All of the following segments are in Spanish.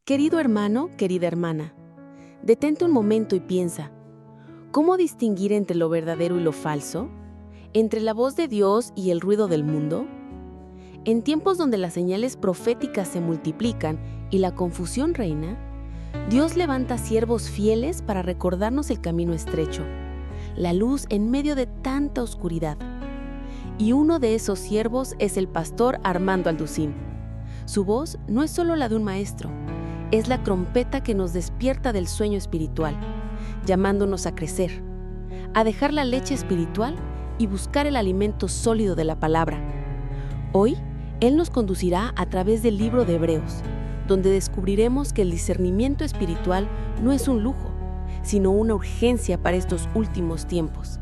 Querido hermano, querida hermana, detente un momento y piensa, ¿cómo distinguir entre lo verdadero y lo falso? ¿Entre la voz de Dios y el ruido del mundo? En tiempos donde las señales proféticas se multiplican y la confusión reina, Dios levanta siervos fieles para recordarnos el camino estrecho, la luz en medio de tanta oscuridad. Y uno de esos siervos es el pastor Armando Alducín. Su voz no es solo la de un maestro, es la trompeta que nos despierta del sueño espiritual, llamándonos a crecer, a dejar la leche espiritual y buscar el alimento sólido de la palabra. Hoy, Él nos conducirá a través del libro de Hebreos, donde descubriremos que el discernimiento espiritual no es un lujo, sino una urgencia para estos últimos tiempos.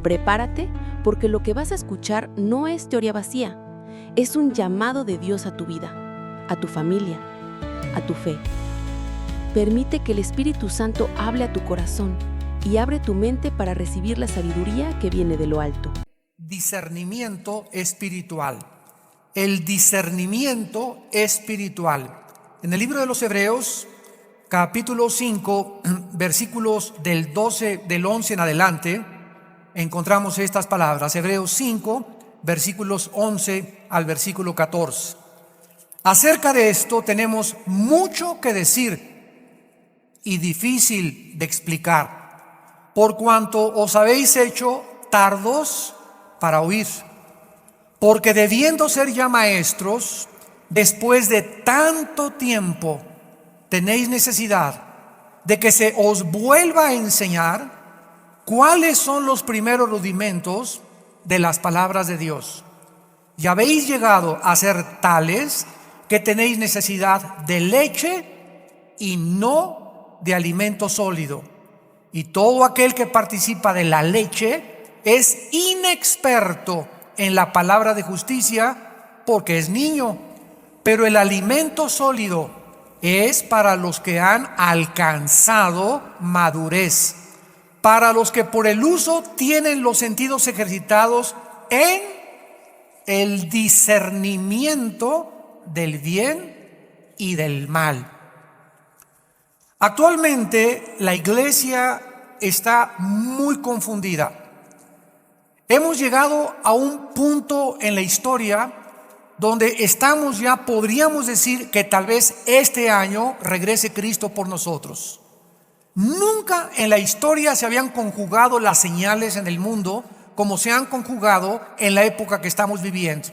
Prepárate, porque lo que vas a escuchar no es teoría vacía, es un llamado de Dios a tu vida, a tu familia, a tu fe. Permite que el Espíritu Santo hable a tu corazón y abre tu mente para recibir la sabiduría que viene de lo alto. Discernimiento espiritual. El discernimiento espiritual. En el libro de los Hebreos, capítulo 5, versículos del 11 en adelante, encontramos estas palabras. Hebreos 5, versículos 11 al versículo 14. Acerca de esto tenemos mucho que decir y difícil de explicar, por cuanto os habéis hecho tardos para oír. Porque debiendo ser ya maestros, después de tanto tiempo, tenéis necesidad de que se os vuelva a enseñar cuáles son los primeros rudimentos de las palabras de Dios. Y habéis llegado a ser tales que tenéis necesidad de leche y no de alimento sólido. Y todo aquel que participa de la leche es inexperto en la palabra de justicia, porque es niño. Pero el alimento sólido es para los que han alcanzado madurez, para los que por el uso tienen los sentidos ejercitados en el discernimiento del bien y del mal. Actualmente la iglesia está muy confundida. Hemos llegado a un punto en la historia donde estamos ya, podríamos decir que tal vez este año regrese Cristo por nosotros. Nunca en la historia se habían conjugado las señales en el mundo como se han conjugado en la época que estamos viviendo.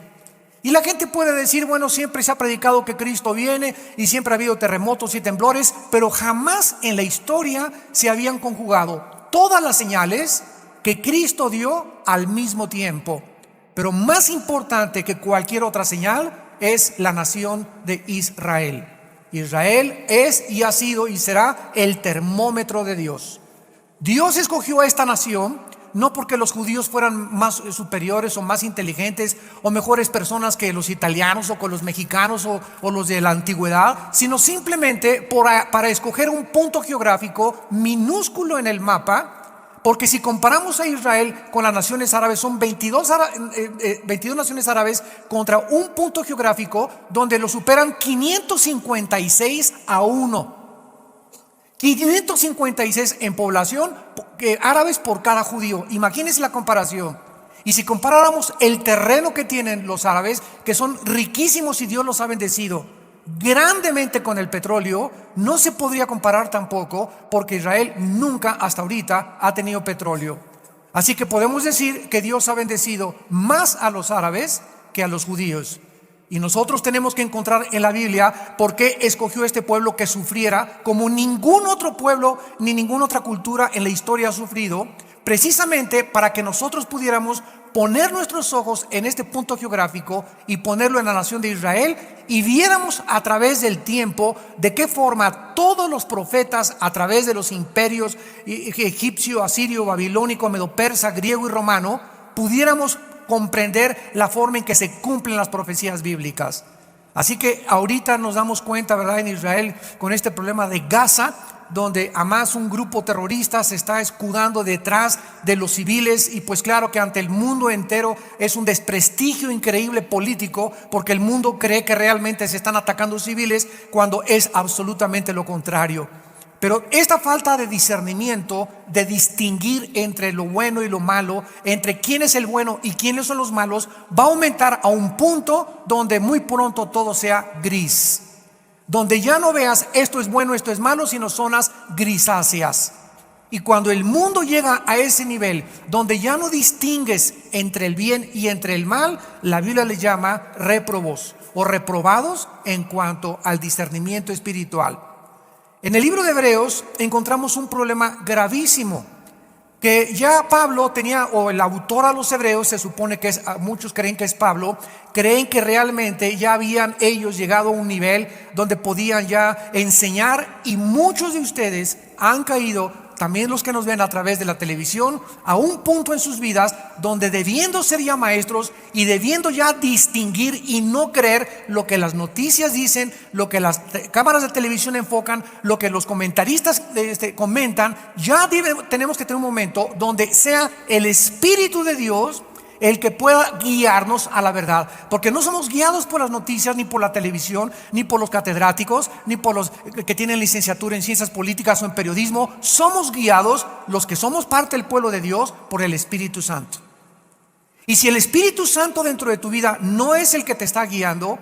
Y la gente puede decir, bueno, siempre se ha predicado que Cristo viene y siempre ha habido terremotos y temblores, pero jamás en la historia se habían conjugado todas las señales que Cristo dio al mismo tiempo. Pero más importante que cualquier otra señal es la nación de Israel. Israel es y ha sido y será el termómetro de Dios. Dios escogió a esta nación no porque los judíos fueran más superiores o más inteligentes o mejores personas que los italianos o con los mexicanos o los de la antigüedad, sino simplemente para escoger un punto geográfico minúsculo en el mapa. Porque si comparamos a Israel con las naciones árabes, son 22 naciones árabes contra un punto geográfico donde lo superan 556-1. 556 en población árabes por cada judío. Imagínense la comparación. Y si comparáramos el terreno que tienen los árabes, que son riquísimos y Dios los ha bendecido grandemente con el petróleo, no se podría comparar tampoco, porque Israel nunca hasta ahorita ha tenido petróleo. Así que podemos decir que Dios ha bendecido más a los árabes que a los judíos. Y nosotros tenemos que encontrar en la Biblia por qué escogió este pueblo que sufriera como ningún otro pueblo ni ninguna otra cultura en la historia ha sufrido, precisamente para que nosotros pudiéramos poner nuestros ojos en este punto geográfico y ponerlo en la nación de Israel y viéramos a través del tiempo de qué forma todos los profetas a través de los imperios egipcio, asirio, babilónico, medo-persa, griego y romano pudiéramos comprender la forma en que se cumplen las profecías bíblicas. Así que ahorita nos damos cuenta, ¿verdad? En Israel con este problema de Gaza, donde además un grupo terrorista se está escudando detrás de los civiles, y pues claro que ante el mundo entero es un desprestigio increíble político, porque el mundo cree que realmente se están atacando civiles cuando es absolutamente lo contrario. Pero esta falta de discernimiento, de distinguir entre lo bueno y lo malo, entre quién es el bueno y quiénes son los malos, va a aumentar a un punto donde muy pronto todo sea gris, donde ya no veas esto es bueno, esto es malo, sino zonas grisáceas. Y cuando el mundo llega a ese nivel, donde ya no distingues entre el bien y entre el mal, la Biblia le llama réprobos o reprobados en cuanto al discernimiento espiritual. En el libro de Hebreos encontramos un problema gravísimo que ya Pablo tenía, o el autor a los Hebreos, se supone que es, muchos creen que es Pablo, creen que realmente ya habían ellos llegado a un nivel donde podían ya enseñar, y muchos de ustedes han caído, también los que nos ven a través de la televisión, a un punto en sus vidas donde, debiendo ser ya maestros y debiendo ya distinguir y no creer lo que las noticias dicen, lo que las cámaras de televisión enfocan, lo que los comentaristas comentan, ya tenemos que tener un momento donde sea el Espíritu de Dios el que pueda guiarnos a la verdad, porque no somos guiados por las noticias, ni por la televisión, ni por los catedráticos, ni por los que tienen licenciatura en ciencias políticas o en periodismo. Somos guiados, los que somos parte del pueblo de Dios, por el Espíritu Santo. Y si el Espíritu Santo dentro de tu vida no es el que te está guiando,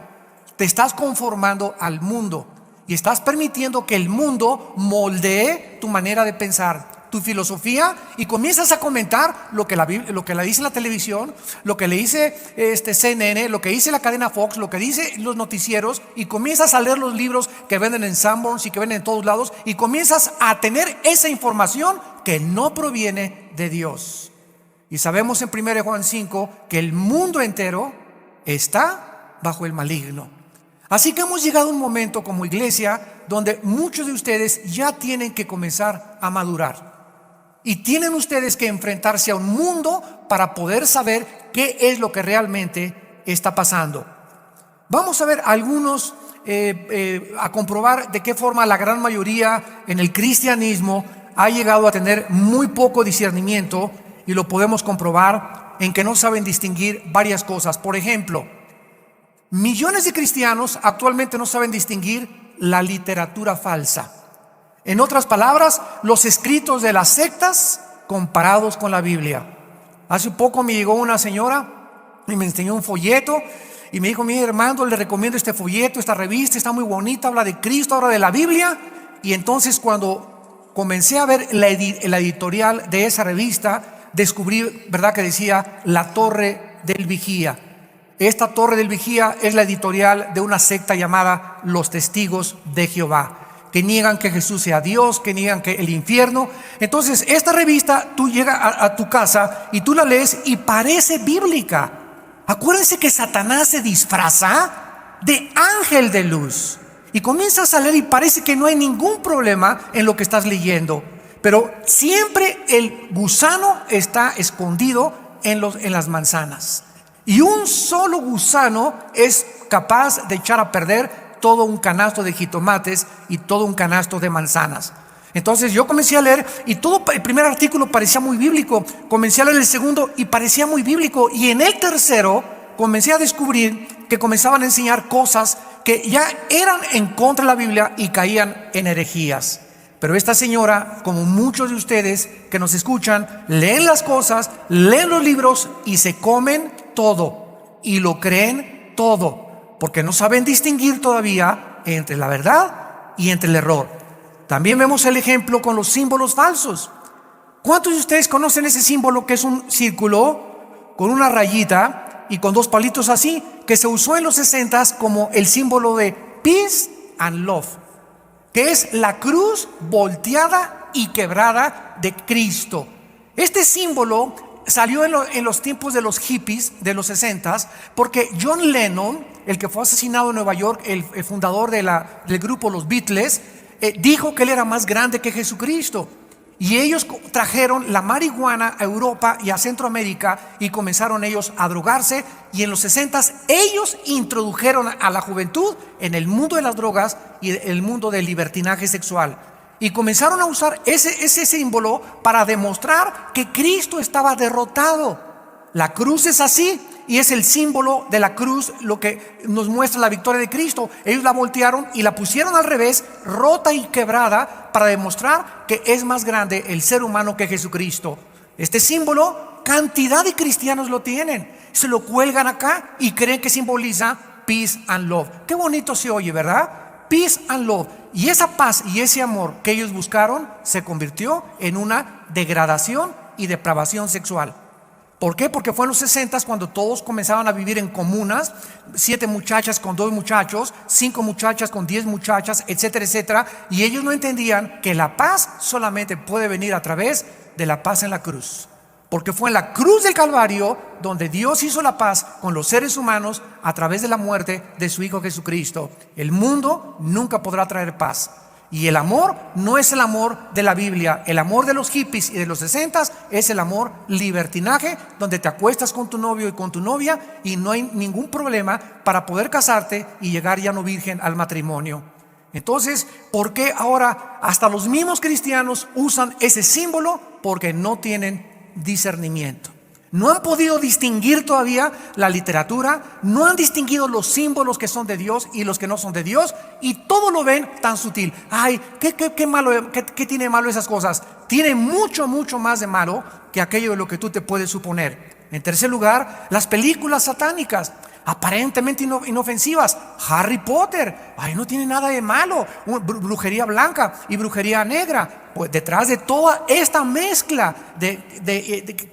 te estás conformando al mundo y estás permitiendo que el mundo moldee tu manera de pensar, tu filosofía, y comienzas a comentar lo que la dice la televisión, lo que le dice CNN, lo que dice la cadena Fox, lo que dice los noticieros, y comienzas a leer los libros que venden en Sanborns y que venden en todos lados, y comienzas a tener esa información que no proviene de Dios. Y sabemos en 1 Juan 5 que el mundo entero está bajo el maligno. Así que hemos llegado a un momento como iglesia donde muchos de ustedes ya tienen que comenzar a madurar. Y tienen ustedes que enfrentarse a un mundo para poder saber qué es lo que realmente está pasando. Vamos a ver algunos, a comprobar de qué forma la gran mayoría en el cristianismo ha llegado a tener muy poco discernimiento, y lo podemos comprobar en que no saben distinguir varias cosas. Por ejemplo, millones de cristianos actualmente no saben distinguir la literatura falsa. En otras palabras, los escritos de las sectas comparados con la Biblia. Hace poco me llegó una señora y me enseñó un folleto y me dijo: mi hermano, le recomiendo este folleto, esta revista, está muy bonita, habla de Cristo, habla de la Biblia. Y entonces, cuando comencé a ver la editorial de esa revista, descubrí, ¿verdad?, que decía La Torre del Vigía. Esta Torre del Vigía es la editorial de una secta llamada Los Testigos de Jehová, que niegan que Jesús sea Dios, que niegan que el infierno. Entonces esta revista, tú llegas a tu casa y tú la lees y parece bíblica. Acuérdense que Satanás se disfraza de ángel de luz, y comienzas a leer y parece que no hay ningún problema en lo que estás leyendo, pero siempre el gusano está escondido en las manzanas, y un solo gusano es capaz de echar a perder todo un canasto de jitomates y todo un canasto de manzanas. Entonces yo comencé a leer y todo el primer artículo parecía muy bíblico, comencé a leer el segundo y parecía muy bíblico, y en el tercero comencé a descubrir que comenzaban a enseñar cosas que ya eran en contra de la Biblia y caían en herejías. Pero esta señora, como muchos de ustedes que nos escuchan, leen las cosas, leen los libros y se comen todo y lo creen todo, porque no saben distinguir todavía entre la verdad y entre el error. También vemos el ejemplo con los símbolos falsos. ¿Cuántos de ustedes conocen ese símbolo que es un círculo con una rayita y con dos palitos así, que se usó en los 60s como el símbolo de peace and love, que es la cruz volteada y quebrada de Cristo? Este símbolo salió en los tiempos de los hippies de los 60s, porque John Lennon, el que fue asesinado en Nueva York, el fundador del grupo Los Beatles, dijo que él era más grande que Jesucristo. Y ellos trajeron la marihuana a Europa y a Centroamérica y comenzaron ellos a drogarse, y en los 60s ellos introdujeron a la juventud en el mundo de las drogas y el mundo del libertinaje sexual. Y comenzaron a usar ese símbolo para demostrar que Cristo estaba derrotado. La cruz es así y es el símbolo de la cruz lo que nos muestra la victoria de Cristo. Ellos la voltearon y la pusieron al revés, rota y quebrada, para demostrar que es más grande el ser humano que Jesucristo. Este símbolo, cantidad de cristianos lo tienen. Se lo cuelgan acá y creen que simboliza peace and love. Qué bonito se oye, ¿verdad? Peace and love. Y esa paz y ese amor que ellos buscaron se convirtió en una degradación y depravación sexual. ¿Por qué? Porque fue en los 60 cuando todos comenzaban a vivir en comunas, 7 muchachas con 2 muchachos, 5 muchachas con 10 muchachas, etcétera, etcétera. Y ellos no entendían que la paz solamente puede venir a través de la paz en la cruz. Porque fue en la cruz del Calvario donde Dios hizo la paz con los seres humanos a través de la muerte de su Hijo Jesucristo. El mundo nunca podrá traer paz. Y el amor no es el amor de la Biblia. El amor de los hippies y de los 60 es el amor libertinaje, donde te acuestas con tu novio y con tu novia y no hay ningún problema para poder casarte y llegar ya no virgen al matrimonio. Entonces, ¿por qué ahora hasta los mismos cristianos usan ese símbolo? Porque no tienen discernimiento. No han podido distinguir todavía la literatura, no han distinguido los símbolos que son de Dios y los que no son de Dios, y todo lo ven tan sutil. Ay, qué malo, qué tiene malo esas cosas. Tiene mucho más de malo que aquello de lo que tú te puedes suponer. En tercer lugar, las películas satánicas, aparentemente inofensivas. Harry Potter, ay, no tiene nada de malo. Brujería blanca y brujería negra. Pues detrás de toda esta mezcla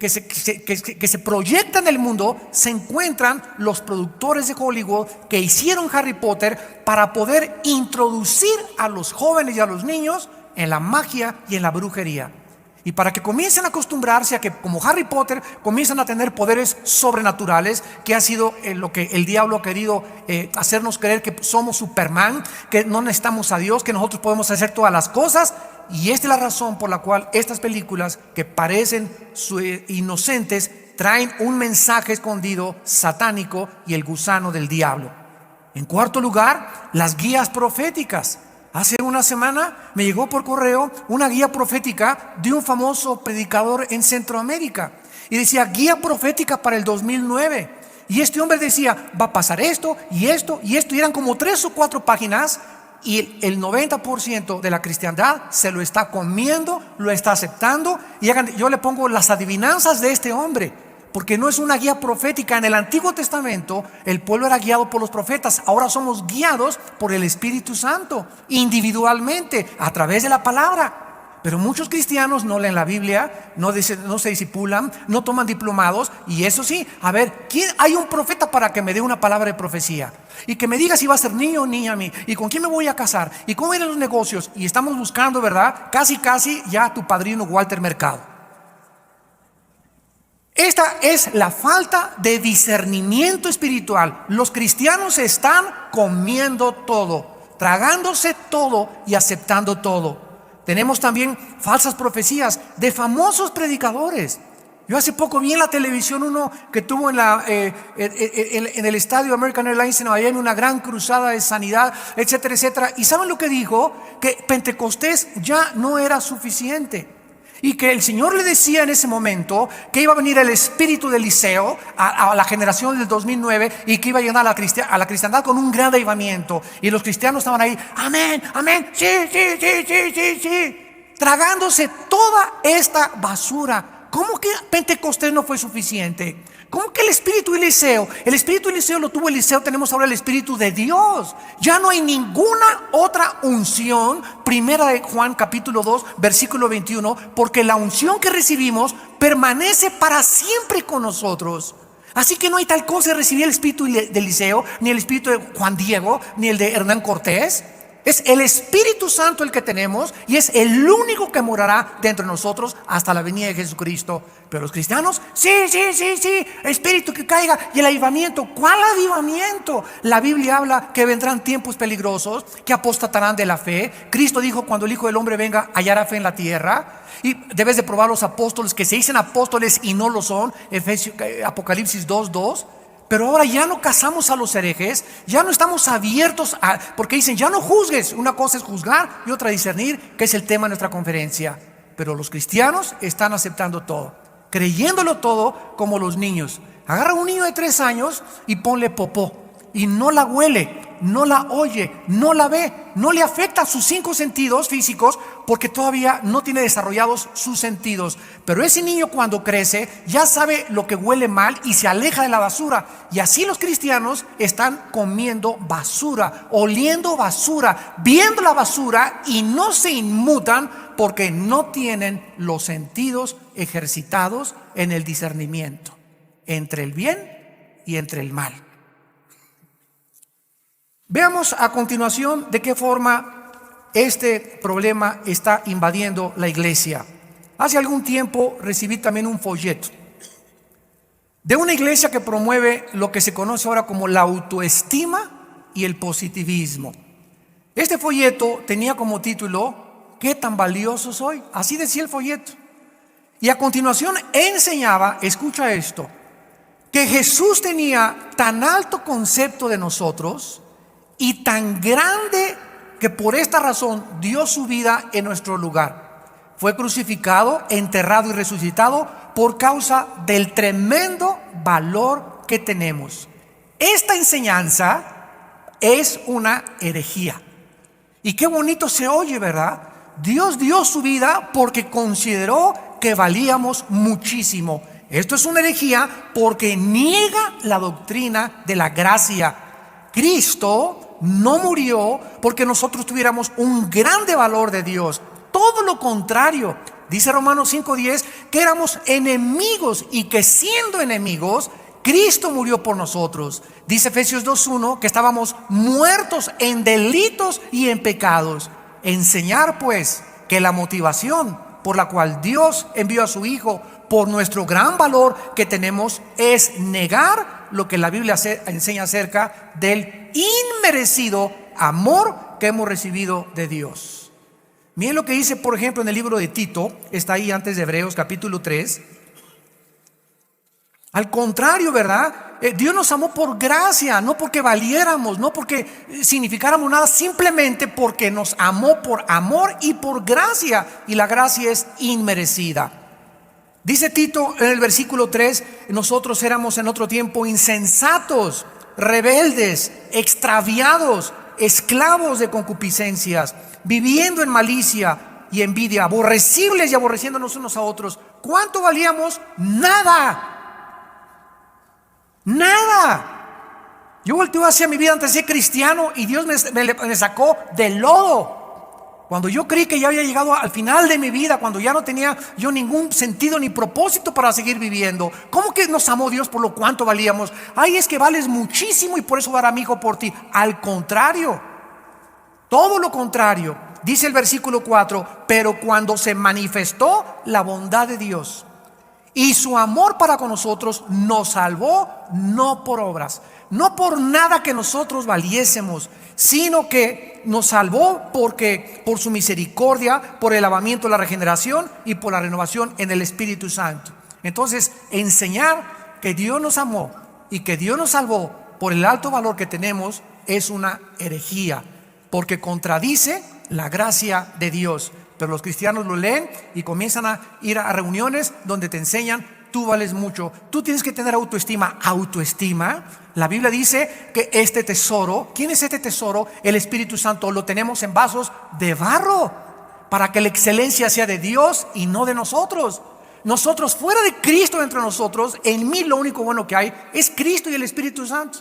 que se proyecta en el mundo, se encuentran los productores de Hollywood que hicieron Harry Potter para poder introducir a los jóvenes y a los niños en la magia y en la brujería. Y para que comiencen a acostumbrarse a que, como Harry Potter, comienzan a tener poderes sobrenaturales, que ha sido lo que el diablo ha querido hacernos creer, que somos Superman, que no necesitamos a Dios, que nosotros podemos hacer todas las cosas. Y esta es la razón por la cual estas películas, que parecen inocentes, traen un mensaje escondido satánico y el gusano del diablo. En cuarto lugar, las guías proféticas. Hace una semana me llegó por correo una guía profética de un famoso predicador en Centroamérica. Y decía, guía profética para el 2009. Y este hombre decía, va a pasar esto y esto y esto. Y eran como 3 o 4 páginas. Y el 90% de la cristiandad se lo está comiendo, lo está aceptando. Y yo le pongo las adivinanzas de este hombre. Porque no es una guía profética. En el Antiguo Testamento el pueblo era guiado por los profetas. Ahora somos guiados por el Espíritu Santo, individualmente, a través de la palabra. Pero muchos cristianos no leen la Biblia, no se discipulan, no toman diplomados. Y eso sí, a ver, hay un profeta para que me dé una palabra de profecía y que me diga si va a ser niño o niña a mí, y con quién me voy a casar, y cómo irán los negocios. Y estamos buscando, ¿verdad? Casi ya tu padrino Walter Mercado. Esta es la falta de discernimiento espiritual. Los cristianos están comiendo todo, tragándose todo y aceptando todo. Tenemos también falsas profecías de famosos predicadores. Yo hace poco vi en la televisión uno que tuvo en el estadio American Airlines en Miami una gran cruzada de sanidad, etcétera, etcétera. ¿Y saben lo que dijo? Que Pentecostés ya no era suficiente. Y que el Señor le decía en ese momento que iba a venir el espíritu de Eliseo a la generación del 2009 y que iba a llenar a la cristiandad con un gran avivamiento. Y los cristianos estaban ahí, amén, amén, sí, tragándose toda esta basura. ¿Cómo que Pentecostés no fue suficiente? ¿Cómo que el espíritu de Eliseo? El espíritu de Eliseo lo tuvo Eliseo, tenemos ahora el espíritu de Dios. Ya no hay ninguna otra unción. Primera de Juan capítulo 2 versículo 21, porque la unción que recibimos permanece para siempre con nosotros. Así que no hay tal cosa de recibir el espíritu de Eliseo, ni el espíritu de Juan Diego, ni el de Hernán Cortés. Es el Espíritu Santo el que tenemos y es el único que morará dentro de nosotros hasta la venida de Jesucristo. Pero los cristianos, sí, espíritu que caiga. Y el avivamiento, ¿cuál avivamiento? La Biblia habla que vendrán tiempos peligrosos, que apostatarán de la fe. Cristo dijo, cuando el Hijo del Hombre venga, hallará fe en la tierra. Y debes de probar los apóstoles que se dicen apóstoles y no lo son. Apocalipsis 2:2. Pero ahora ya no casamos a los herejes, ya no estamos abiertos porque dicen, ya no juzgues. Una cosa es juzgar y otra discernir, que es el tema de nuestra conferencia. Pero los cristianos están aceptando todo, creyéndolo todo, como los niños. Agarra a un niño de 3 años y ponle popó, y no la huele, no la oye, no la ve, no le afecta sus 5 sentidos físicos, porque todavía no tiene desarrollados sus sentidos. Pero ese niño, cuando crece, ya sabe lo que huele mal y se aleja de la basura. Y así los cristianos están comiendo basura, oliendo basura, viendo la basura, y no se inmutan porque no tienen los sentidos ejercitados en el discernimiento entre el bien y entre el mal. Veamos a continuación de qué forma este problema está invadiendo la iglesia. Hace algún tiempo recibí también un folleto de una iglesia que promueve lo que se conoce ahora como la autoestima y el positivismo. Este folleto tenía como título, ¿qué tan valioso soy? Así decía el folleto. Y a continuación enseñaba, escucha esto, que Jesús tenía tan alto concepto de nosotros y tan grande que por esta razón dio su vida en nuestro lugar. Fue crucificado, enterrado y resucitado por causa del tremendo valor que tenemos. Esta enseñanza es una herejía. Y qué bonito se oye, ¿verdad? Dios dio su vida porque consideró que valíamos muchísimo. Esto es una herejía porque niega la doctrina de la gracia. Cristo no murió porque nosotros tuviéramos un grande valor de Dios. Todo lo contrario. Dice Romanos 5:10 que éramos enemigos y que siendo enemigos, Cristo murió por nosotros. Dice Efesios 2:1 que estábamos muertos en delitos y en pecados. Enseñar pues que la motivación por la cual Dios envió a su Hijo, por nuestro gran valor que tenemos, es negar lo que la Biblia enseña acerca del inmerecido amor que hemos recibido de Dios. Miren lo que dice, por ejemplo, en el libro de Tito, está ahí antes de Hebreos capítulo 3. Al contrario, ¿verdad? Dios nos amó por gracia, no porque valiéramos, no porque significáramos nada, simplemente porque nos amó por amor y por gracia, y la gracia es inmerecida. Dice Tito en el versículo 3, nosotros éramos en otro tiempo insensatos, rebeldes, extraviados, esclavos de concupiscencias, viviendo en malicia y envidia, aborrecibles y aborreciéndonos unos a otros. ¿Cuánto valíamos? Nada. Nada. Yo volteo hacia mi vida antes de ser cristiano y Dios me sacó del lodo. Cuando yo creí que ya había llegado al final de mi vida, cuando ya no tenía yo ningún sentido ni propósito para seguir viviendo. ¿Cómo que nos amó Dios por lo cuánto valíamos? Ay, es que vales muchísimo y por eso dará a mi hijo por ti. Al contrario, todo lo contrario. Dice el versículo 4, pero cuando se manifestó la bondad de Dios y su amor para con nosotros, nos salvó no por obras, no por nada que nosotros valiésemos, sino que nos salvó porque por su misericordia, por el lavamiento de la regeneración y por la renovación en el Espíritu Santo. Entonces, enseñar que Dios nos amó y que Dios nos salvó por el alto valor que tenemos es una herejía, porque contradice la gracia de Dios. Pero los cristianos lo leen y comienzan a ir a reuniones donde te enseñan, tú vales mucho, tú tienes que tener autoestima. Autoestima, la Biblia dice que este tesoro, ¿quién es este tesoro? El Espíritu Santo. Lo tenemos en vasos de barro para que la excelencia sea de Dios y no de nosotros. Nosotros, fuera de Cristo entre nosotros, en mí lo único bueno que hay es Cristo y el Espíritu Santo.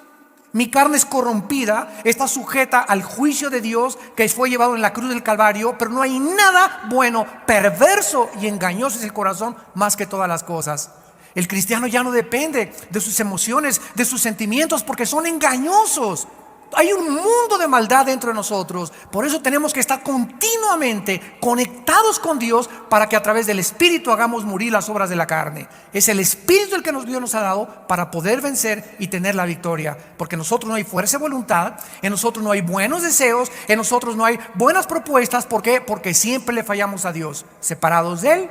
Mi carne es corrompida, está sujeta al juicio de Dios que fue llevado en la cruz del Calvario, pero no hay nada bueno, perverso y engañoso es el corazón más que todas las cosas. El cristiano ya no depende de sus emociones, de sus sentimientos, porque son engañosos. Hay un mundo de maldad dentro de nosotros. Por eso tenemos que estar continuamente conectados con Dios para que a través del Espíritu hagamos morir las obras de la carne. Es el Espíritu el que Dios nos ha dado para poder vencer y tener la victoria. Porque en nosotros no hay fuerza de voluntad, en nosotros no hay buenos deseos, en nosotros no hay buenas propuestas. ¿Por qué? Porque siempre le fallamos a Dios. Separados de Él,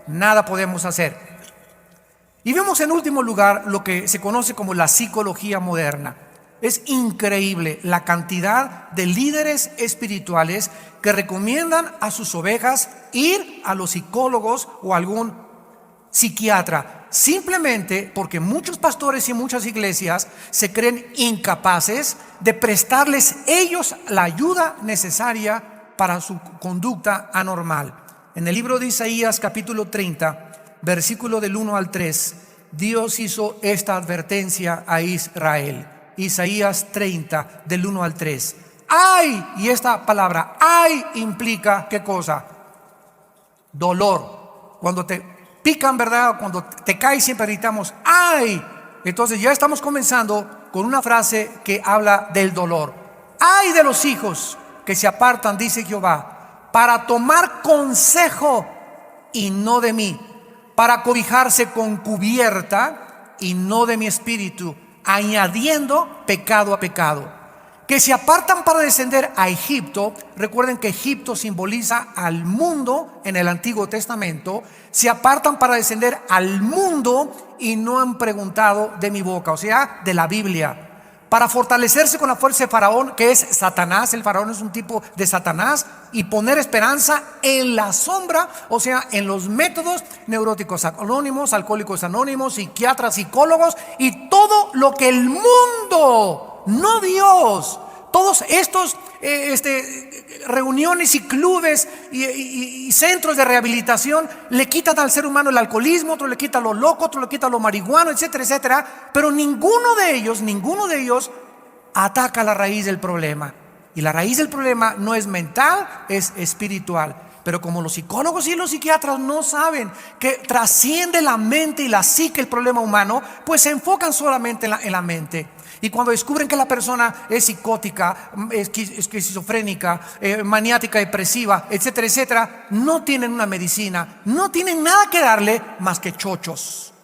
nada podemos hacer. Y vemos en último lugar lo que se conoce como la psicología moderna. Es increíble la cantidad de líderes espirituales que recomiendan a sus ovejas ir a los psicólogos o a algún psiquiatra, simplemente porque muchos pastores y muchas iglesias se creen incapaces de prestarles ellos la ayuda necesaria para su conducta anormal. En el libro de Isaías capítulo 30, versículo del 1 al 3, Dios hizo esta advertencia a Israel. Isaías 30, del 1 al 3. ¡Ay! Y esta palabra ¡ay! Implica ¿qué cosa? Dolor. Cuando te pican, ¿verdad? Cuando te caes siempre gritamos ¡ay! Entonces ya estamos comenzando con una frase que habla del dolor. ¡Ay de los hijos que se apartan, dice Jehová, para tomar consejo y no de mí, para cobijarse con cubierta y no de mi espíritu, añadiendo pecado a pecado, que se apartan para descender a Egipto. Recuerden que Egipto simboliza al mundo en el Antiguo Testamento. Se apartan para descender al mundo y no han preguntado de mi boca, o sea, de la Biblia, para fortalecerse con la fuerza de Faraón, que es Satanás. El Faraón es un tipo de Satanás, y poner esperanza en la sombra, o sea, en los métodos neuróticos anónimos, alcohólicos anónimos, psiquiatras, psicólogos y todo lo que el mundo, no Dios, todos estos reuniones y clubes y centros de rehabilitación le quitan al ser humano el alcoholismo, otro le quita lo loco, otro le quita lo marihuano, etcétera, etcétera. Pero ninguno de ellos ataca la raíz del problema. Y la raíz del problema no es mental, es espiritual. Pero como los psicólogos y los psiquiatras no saben que trasciende la mente y la psique el problema humano, pues se enfocan solamente en la mente. Y cuando descubren que la persona es psicótica, esquizofrénica, maniática, depresiva, etcétera, etcétera, no tienen una medicina, no tienen nada que darle más que chochos.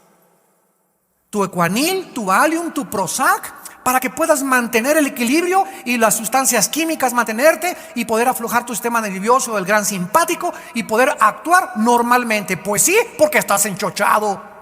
Tu Equanil, tu Valium, tu Prozac, para que puedas mantener el equilibrio y las sustancias químicas mantenerte y poder aflojar tu sistema nervioso del gran simpático y poder actuar normalmente. Pues sí, porque estás enchochado.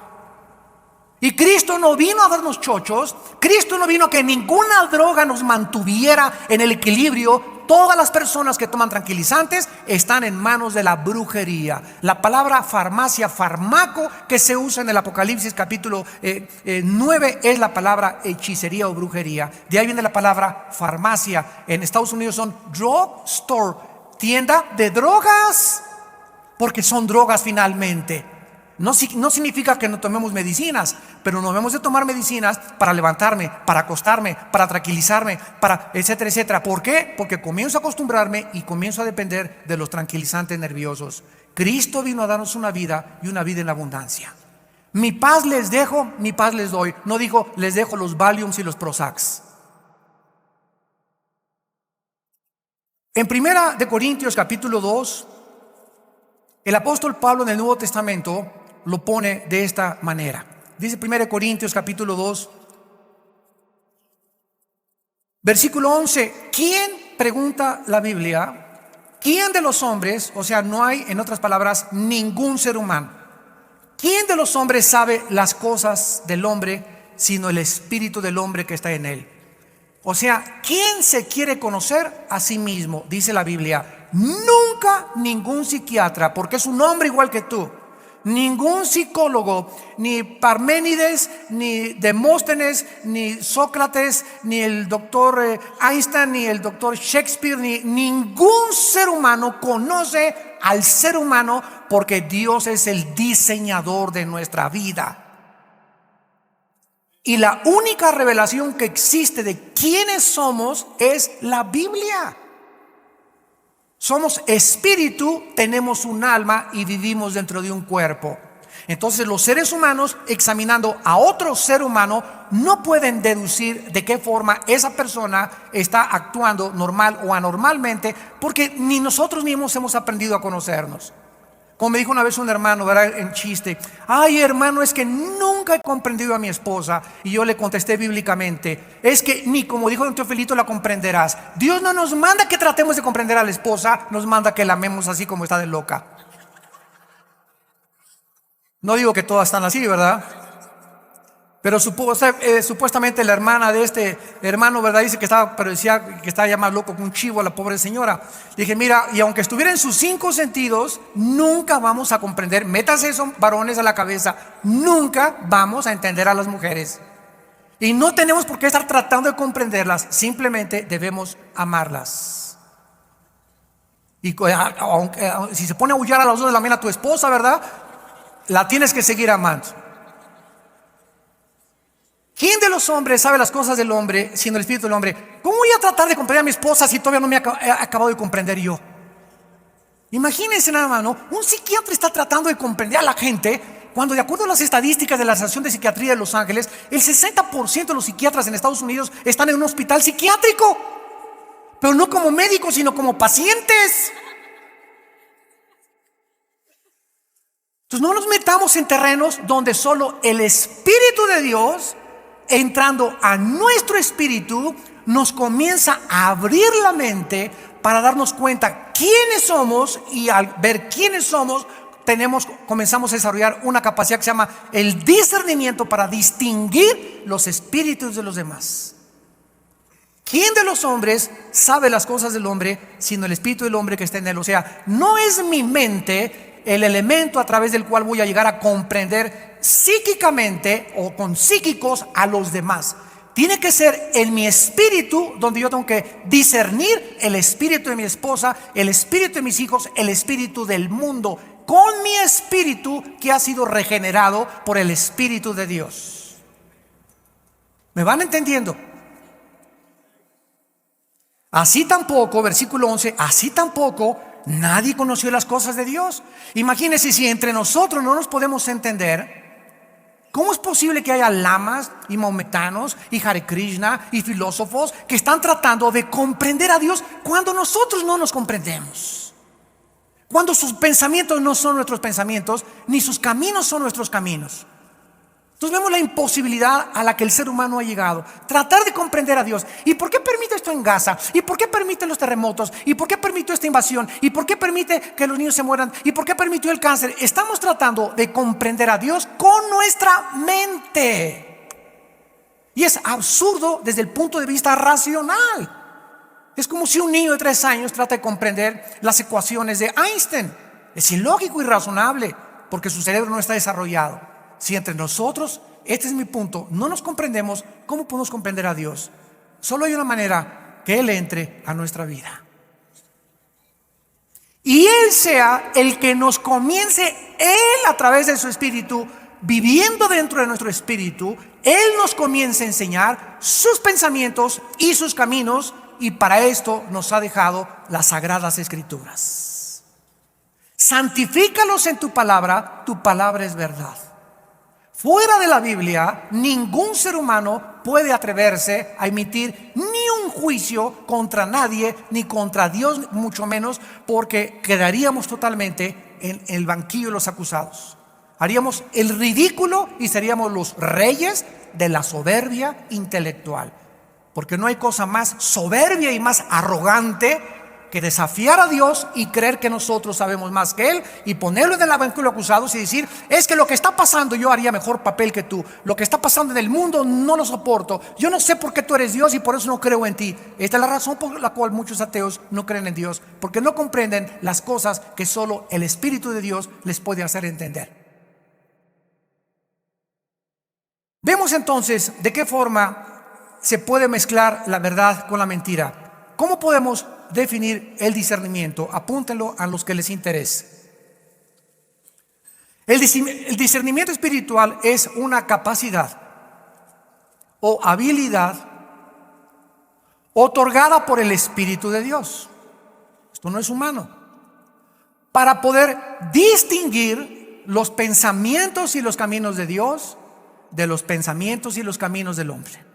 Y Cristo no vino a darnos chochos. Cristo no vino a que ninguna droga nos mantuviera en el equilibrio. Todas las personas que toman tranquilizantes están en manos de la brujería. La palabra farmacia, farmaco, que se usa en el Apocalipsis capítulo 9 es la palabra hechicería o brujería. De ahí viene la palabra farmacia. En Estados Unidos son drug store, tienda de drogas, porque son drogas finalmente. No significa que no tomemos medicinas, pero no debemos de tomar medicinas para levantarme, para acostarme, para tranquilizarme, para etcétera, etcétera. ¿Por qué? Porque comienzo a acostumbrarme y comienzo a depender de los tranquilizantes nerviosos. Cristo vino a darnos una vida y una vida en abundancia. Mi paz les dejo, mi paz les doy. No digo les dejo los Valiums y los Prozacs. En 1 de Corintios capítulo 2, el apóstol Pablo en el Nuevo Testamento lo pone de esta manera. Dice 1 Corintios capítulo 2, versículo 11. ¿Quién, pregunta la Biblia, quién de los hombres, o sea, no hay, en otras palabras, ningún ser humano, quién de los hombres sabe las cosas del hombre sino el espíritu del hombre que está en él? O sea, ¿quién se quiere conocer a sí mismo? Dice la Biblia, nunca ningún psiquiatra, porque es un hombre igual que tú. Ningún psicólogo, ni Parménides, ni Demóstenes, ni Sócrates, ni el doctor Einstein, ni el doctor Shakespeare, ni ningún ser humano conoce al ser humano, porque Dios es el diseñador de nuestra vida. Y la única revelación que existe de quiénes somos es la Biblia. Somos espíritu, tenemos un alma y vivimos dentro de un cuerpo. Entonces los seres humanos, examinando a otro ser humano, no pueden deducir de qué forma esa persona está actuando normal o anormalmente, porque ni nosotros mismos hemos aprendido a conocernos. Como me dijo una vez un hermano, ¿verdad?, en chiste: ay, hermano, es que nunca he comprendido a mi esposa. Y yo le contesté bíblicamente: es que ni como dijo don Teofilito la comprenderás. Dios no nos manda que tratemos de comprender a la esposa, nos manda que la amemos así como está de loca. No digo que todas están así, ¿verdad? Pero supuestamente la hermana de este hermano, ¿verdad? Dice que estaba, pero decía que estaba ya más loco que un chivo a la pobre señora. Le dije, mira, y aunque estuviera en sus 5 sentidos, nunca vamos a comprender, métanse esos varones a la cabeza, nunca vamos a entender a las mujeres. Y no tenemos por qué estar tratando de comprenderlas, simplemente debemos amarlas. Y aunque, si se pone a aullar a las 2 de la mañana tu esposa, ¿verdad? La tienes que seguir amando. ¿Quién de los hombres sabe las cosas del hombre sino el espíritu del hombre? ¿Cómo voy a tratar de comprender a mi esposa si todavía no me he acabado de comprender yo? Imagínense nada más, ¿no? Un psiquiatra está tratando de comprender a la gente cuando, de acuerdo a las estadísticas de la Asociación de Psiquiatría de Los Ángeles, el 60% de los psiquiatras en Estados Unidos están en un hospital psiquiátrico, pero no como médicos, sino como pacientes. Entonces no nos metamos en terrenos donde solo el Espíritu de Dios, entrando a nuestro espíritu, nos comienza a abrir la mente para darnos cuenta quiénes somos, y al ver quiénes somos comenzamos a desarrollar una capacidad que se llama el discernimiento para distinguir los espíritus de los demás. ¿Quién de los hombres sabe las cosas del hombre sino el espíritu del hombre que está en él? O sea, no es mi mente el elemento a través del cual voy a llegar a comprender psíquicamente o con psíquicos a los demás. Tiene que ser en mi espíritu donde yo tengo que discernir el espíritu de mi esposa, el espíritu de mis hijos, el espíritu del mundo, con mi espíritu que ha sido regenerado por el Espíritu de Dios. ¿Me van entendiendo? Así tampoco, versículo 11, así tampoco nadie conoció las cosas de Dios. Imagínense, si entre nosotros no nos podemos entender, ¿cómo es posible que haya lamas y maometanos y Hare Krishna y filósofos que están tratando de comprender a Dios cuando nosotros no nos comprendemos? Cuando sus pensamientos no son nuestros pensamientos, ni sus caminos son nuestros caminos. Entonces vemos la imposibilidad a la que el ser humano ha llegado. Tratar de comprender a Dios. ¿Y por qué permite esto en Gaza? ¿Y por qué permite los terremotos? ¿Y por qué permitió esta invasión? ¿Y por qué permite que los niños se mueran? ¿Y por qué permitió el cáncer? Estamos tratando de comprender a Dios con nuestra mente. Y es absurdo desde el punto de vista racional. Es como si un niño de 3 años trata de comprender las ecuaciones de Einstein. Es ilógico y razonable porque su cerebro no está desarrollado. Si entre nosotros, este es mi punto, no nos comprendemos, ¿cómo podemos comprender a Dios? Solo hay una manera: que Él entre a nuestra vida y Él sea el que nos comience, Él a través de su espíritu, viviendo dentro de nuestro espíritu, Él nos comience a enseñar sus pensamientos y sus caminos. Y para esto nos ha dejado las Sagradas Escrituras. Santifícalos en tu palabra es verdad. Fuera de la Biblia, ningún ser humano puede atreverse a emitir ni un juicio contra nadie, ni contra Dios, mucho menos, porque quedaríamos totalmente en el banquillo de los acusados. Haríamos el ridículo y seríamos los reyes de la soberbia intelectual. Porque no hay cosa más soberbia y más arrogante que desafiar a Dios y creer que nosotros sabemos más que Él, y ponerlo en el banquillo de acusados y decir: es que lo que está pasando, yo haría mejor papel que tú. Lo que está pasando en el mundo no lo soporto. Yo no sé por qué tú eres Dios y por eso no creo en ti. Esta es la razón por la cual muchos ateos no creen en Dios, porque no comprenden las cosas que solo el Espíritu de Dios les puede hacer entender. Vemos entonces de qué forma se puede mezclar la verdad con la mentira. ¿Cómo podemos definir el discernimiento? Apúntenlo a los que les interese. El discernimiento espiritual es una capacidad o habilidad otorgada por el Espíritu de Dios. Esto no es humano. Para poder distinguir los pensamientos y los caminos de Dios de los pensamientos y los caminos del hombre.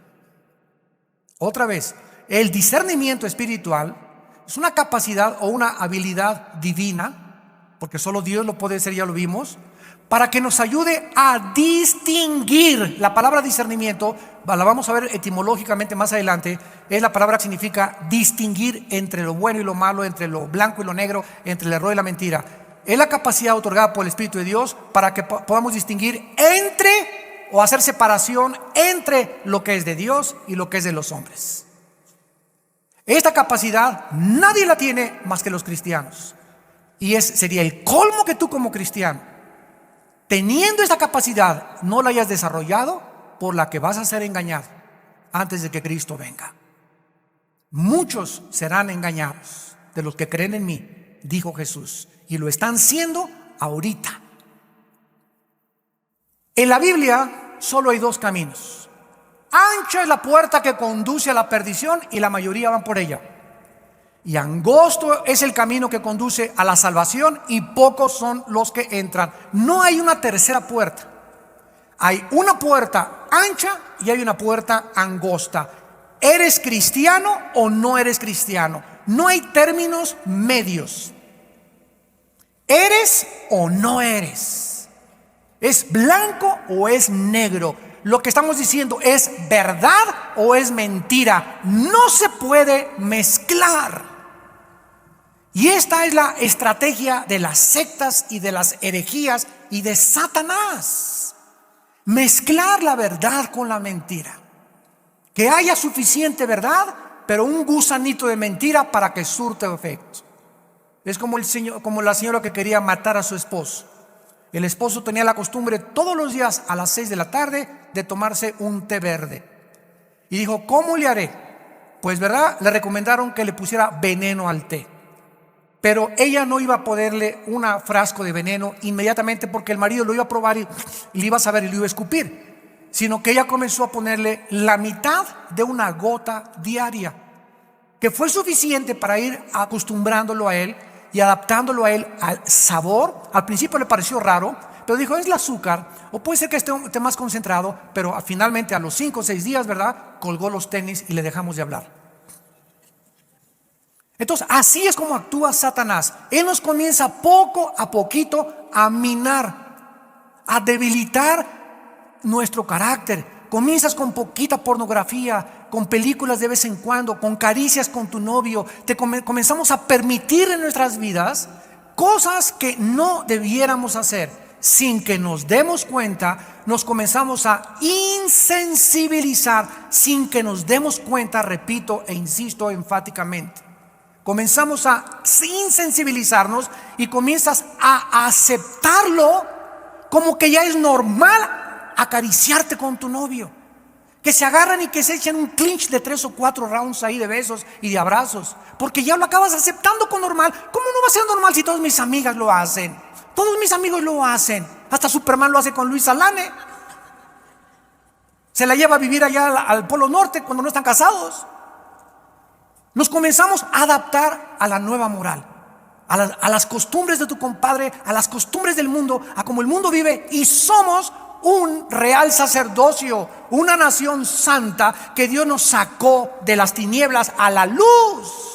Otra vez, el discernimiento espiritual es una capacidad o una habilidad divina, porque solo Dios lo puede hacer, ya lo vimos, para que nos ayude a distinguir. La palabra discernimiento, la vamos a ver etimológicamente más adelante, es la palabra que significa distinguir entre lo bueno y lo malo, entre lo blanco y lo negro, entre el error y la mentira. Es la capacidad otorgada por el Espíritu de Dios para que podamos distinguir entre o hacer separación entre lo que es de Dios y lo que es de los hombres. Esta capacidad nadie la tiene más que los cristianos. Y sería el colmo que tú como cristiano, teniendo esta capacidad, no la hayas desarrollado, por la que vas a ser engañado antes de que Cristo venga. Muchos serán engañados de los que creen en mí, dijo Jesús, y lo están siendo ahorita. En la Biblia solo hay dos caminos. Ancha es la puerta que conduce a la perdición y la mayoría van por ella. Y angosto es el camino que conduce a la salvación y pocos son los que entran. No hay una tercera puerta. Hay una puerta ancha y hay una puerta angosta. ¿Eres cristiano o no eres cristiano? No hay términos medios. ¿Eres o no eres? ¿Es blanco o es negro? Lo que estamos diciendo es verdad o es mentira. No se puede mezclar. Y esta es la estrategia de las sectas y de las herejías y de Satanás. Mezclar la verdad con la mentira. Que haya suficiente verdad, pero un gusanito de mentira para que surte efecto. Es como la señora que quería matar a su esposo. El esposo tenía la costumbre todos los días a las 6 de la tarde de tomarse un té verde. Y dijo, ¿cómo le haré? Pues verdad, le recomendaron que le pusiera veneno al té. Pero ella no iba a ponerle un frasco de veneno inmediatamente porque el marido lo iba a probar y le iba a saber y lo iba a escupir. Sino que ella comenzó a ponerle la mitad de una gota diaria, que fue suficiente para ir acostumbrándolo a él y adaptándolo a él al sabor. Al principio le pareció raro, pero dijo, es el azúcar, o puede ser que esté más concentrado, pero finalmente a los 5 o 6 días, ¿verdad?, colgó los tenis y le dejamos de hablar. Entonces, así es como actúa Satanás. Él nos comienza poco a poquito a minar, a debilitar nuestro carácter. Comienzas con poquita pornografía, con películas de vez en cuando, con caricias con tu novio. Comenzamos a permitir en nuestras vidas cosas que no debiéramos hacer. Sin que nos demos cuenta, nos comenzamos a insensibilizar. Sin que nos demos cuenta, repito e insisto enfáticamente, comenzamos a insensibilizarnos y comienzas a aceptarlo como que ya es normal acariciarte con tu novio, que se agarran y que se echan un clinch de 3 o 4 rounds ahí de besos y de abrazos, porque ya lo acabas aceptando con normal. ¿Cómo no va a ser normal si todas mis amigas lo hacen? Todos mis amigos lo hacen. Hasta Superman lo hace con Luis Alane. Se la lleva a vivir allá al Polo Norte cuando no están casados. Nos comenzamos a adaptar a la nueva moral, a las costumbres de tu compadre, a las costumbres del mundo, a cómo el mundo vive, y somos un real sacerdocio, una nación santa que Dios nos sacó de las tinieblas a la luz,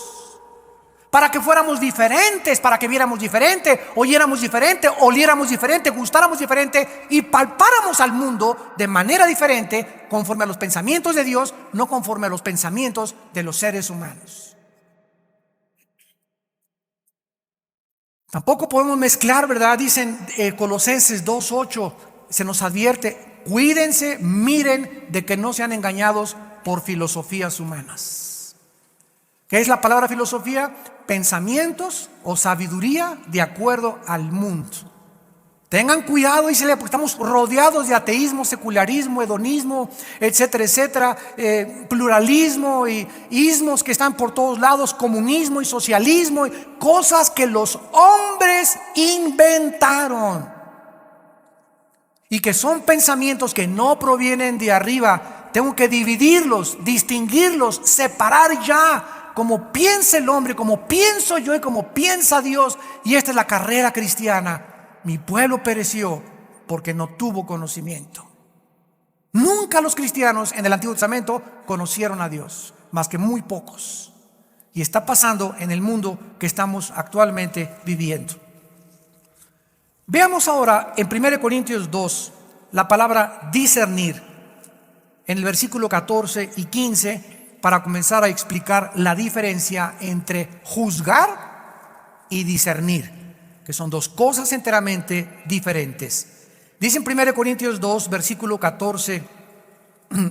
para que fuéramos diferentes, para que viéramos diferente, oyéramos diferente, oliéramos diferente, gustáramos diferente y palpáramos al mundo de manera diferente, conforme a los pensamientos de Dios, no conforme a los pensamientos de los seres humanos. Tampoco podemos mezclar, ¿verdad? Dicen Colosenses 2:8, se nos advierte, cuídense, miren de que no sean engañados por filosofías humanas. ¿Qué es la palabra filosofía? Pensamientos o sabiduría de acuerdo al mundo. Tengan cuidado, dice, porque estamos rodeados de ateísmo, secularismo, hedonismo, etcétera, etcétera, pluralismo y ismos que están por todos lados, comunismo y socialismo, cosas que los hombres inventaron y que son pensamientos que no provienen de arriba. Tengo que dividirlos, distinguirlos, separar ya. Como piensa el hombre, como pienso yo y como piensa Dios. Y esta es la carrera cristiana. Mi pueblo pereció porque no tuvo conocimiento. Nunca los cristianos en el Antiguo Testamento conocieron a Dios, más que muy pocos. Y está pasando en el mundo que estamos actualmente viviendo. Veamos ahora en 1 Corintios 2 la palabra discernir en el versículo 14 y 15, para comenzar a explicar la diferencia entre juzgar y discernir, que son dos cosas enteramente diferentes. Dice en 1 Corintios 2, versículo 14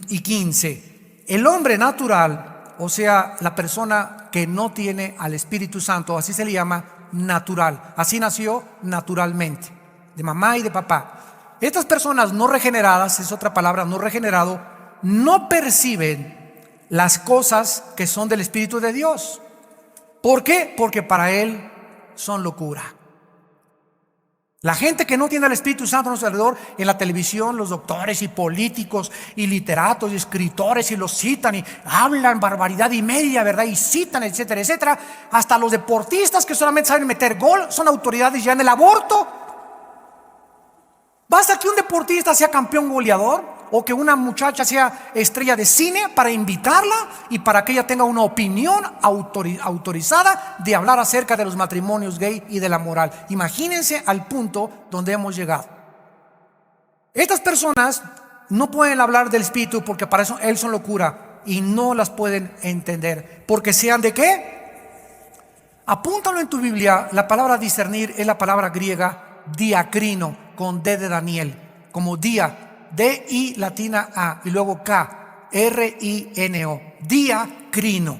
y 15, el hombre natural, o sea, la persona que no tiene al Espíritu Santo, así se le llama natural, así nació naturalmente, de mamá y de papá. Estas personas no regeneradas, es otra palabra, no regenerado, no perciben las cosas que son del Espíritu de Dios. ¿Por qué? Porque para él son locura. La gente que no tiene el Espíritu Santo a nuestro alrededor, en la televisión, los doctores y políticos y literatos y escritores, y los citan y hablan barbaridad y media, ¿verdad? Y citan, etcétera, etcétera. Hasta los deportistas que solamente saben meter gol son autoridades ya en el aborto. Basta que un deportista sea campeón goleador o que una muchacha sea estrella de cine para invitarla y para que ella tenga una opinión autorizada de hablar acerca de los matrimonios gay y de la moral. Imagínense al punto donde hemos llegado. Estas personas no pueden hablar del Espíritu porque para eso él son locura y no las pueden entender. Porque sean de qué? Apúntalo en tu Biblia. La palabra discernir es la palabra griega diacrino, con D de Daniel, como día, D-I latina A y luego K, R-I-N-O, diacrino.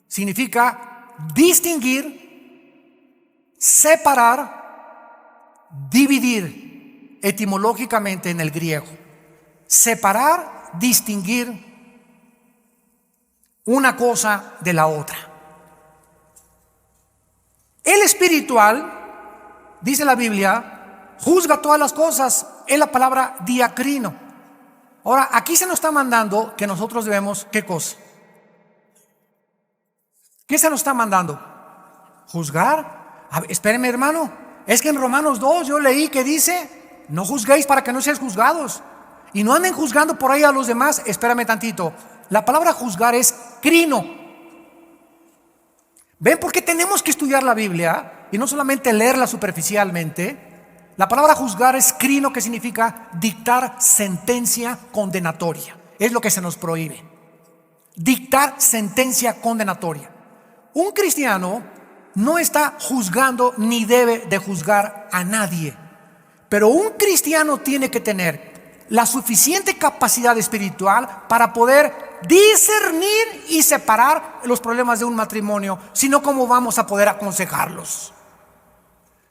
Significa distinguir, separar, dividir, etimológicamente en el griego. Separar, distinguir una cosa de la otra. El espiritual, dice la Biblia, juzga todas las cosas, es la palabra diacrino. Ahora, aquí se nos está mandando que nosotros debemos, ¿qué cosa? ¿Qué se nos está mandando? Juzgar. A ver, espérenme, hermano, es que en Romanos 2 yo leí que dice, no juzguéis para que no seáis juzgados. Y no anden juzgando por ahí a los demás. Espérame tantito, la palabra juzgar es crino. ¿Ven por qué tenemos que estudiar la Biblia y no solamente leerla superficialmente? La palabra juzgar es crino, que significa dictar sentencia condenatoria. Es lo que se nos prohíbe. Dictar sentencia condenatoria. Un cristiano no está juzgando ni debe de juzgar a nadie. Pero un cristiano tiene que tener la suficiente capacidad espiritual para poder discernir y separar los problemas de un matrimonio. Si no, ¿cómo vamos a poder aconsejarlos?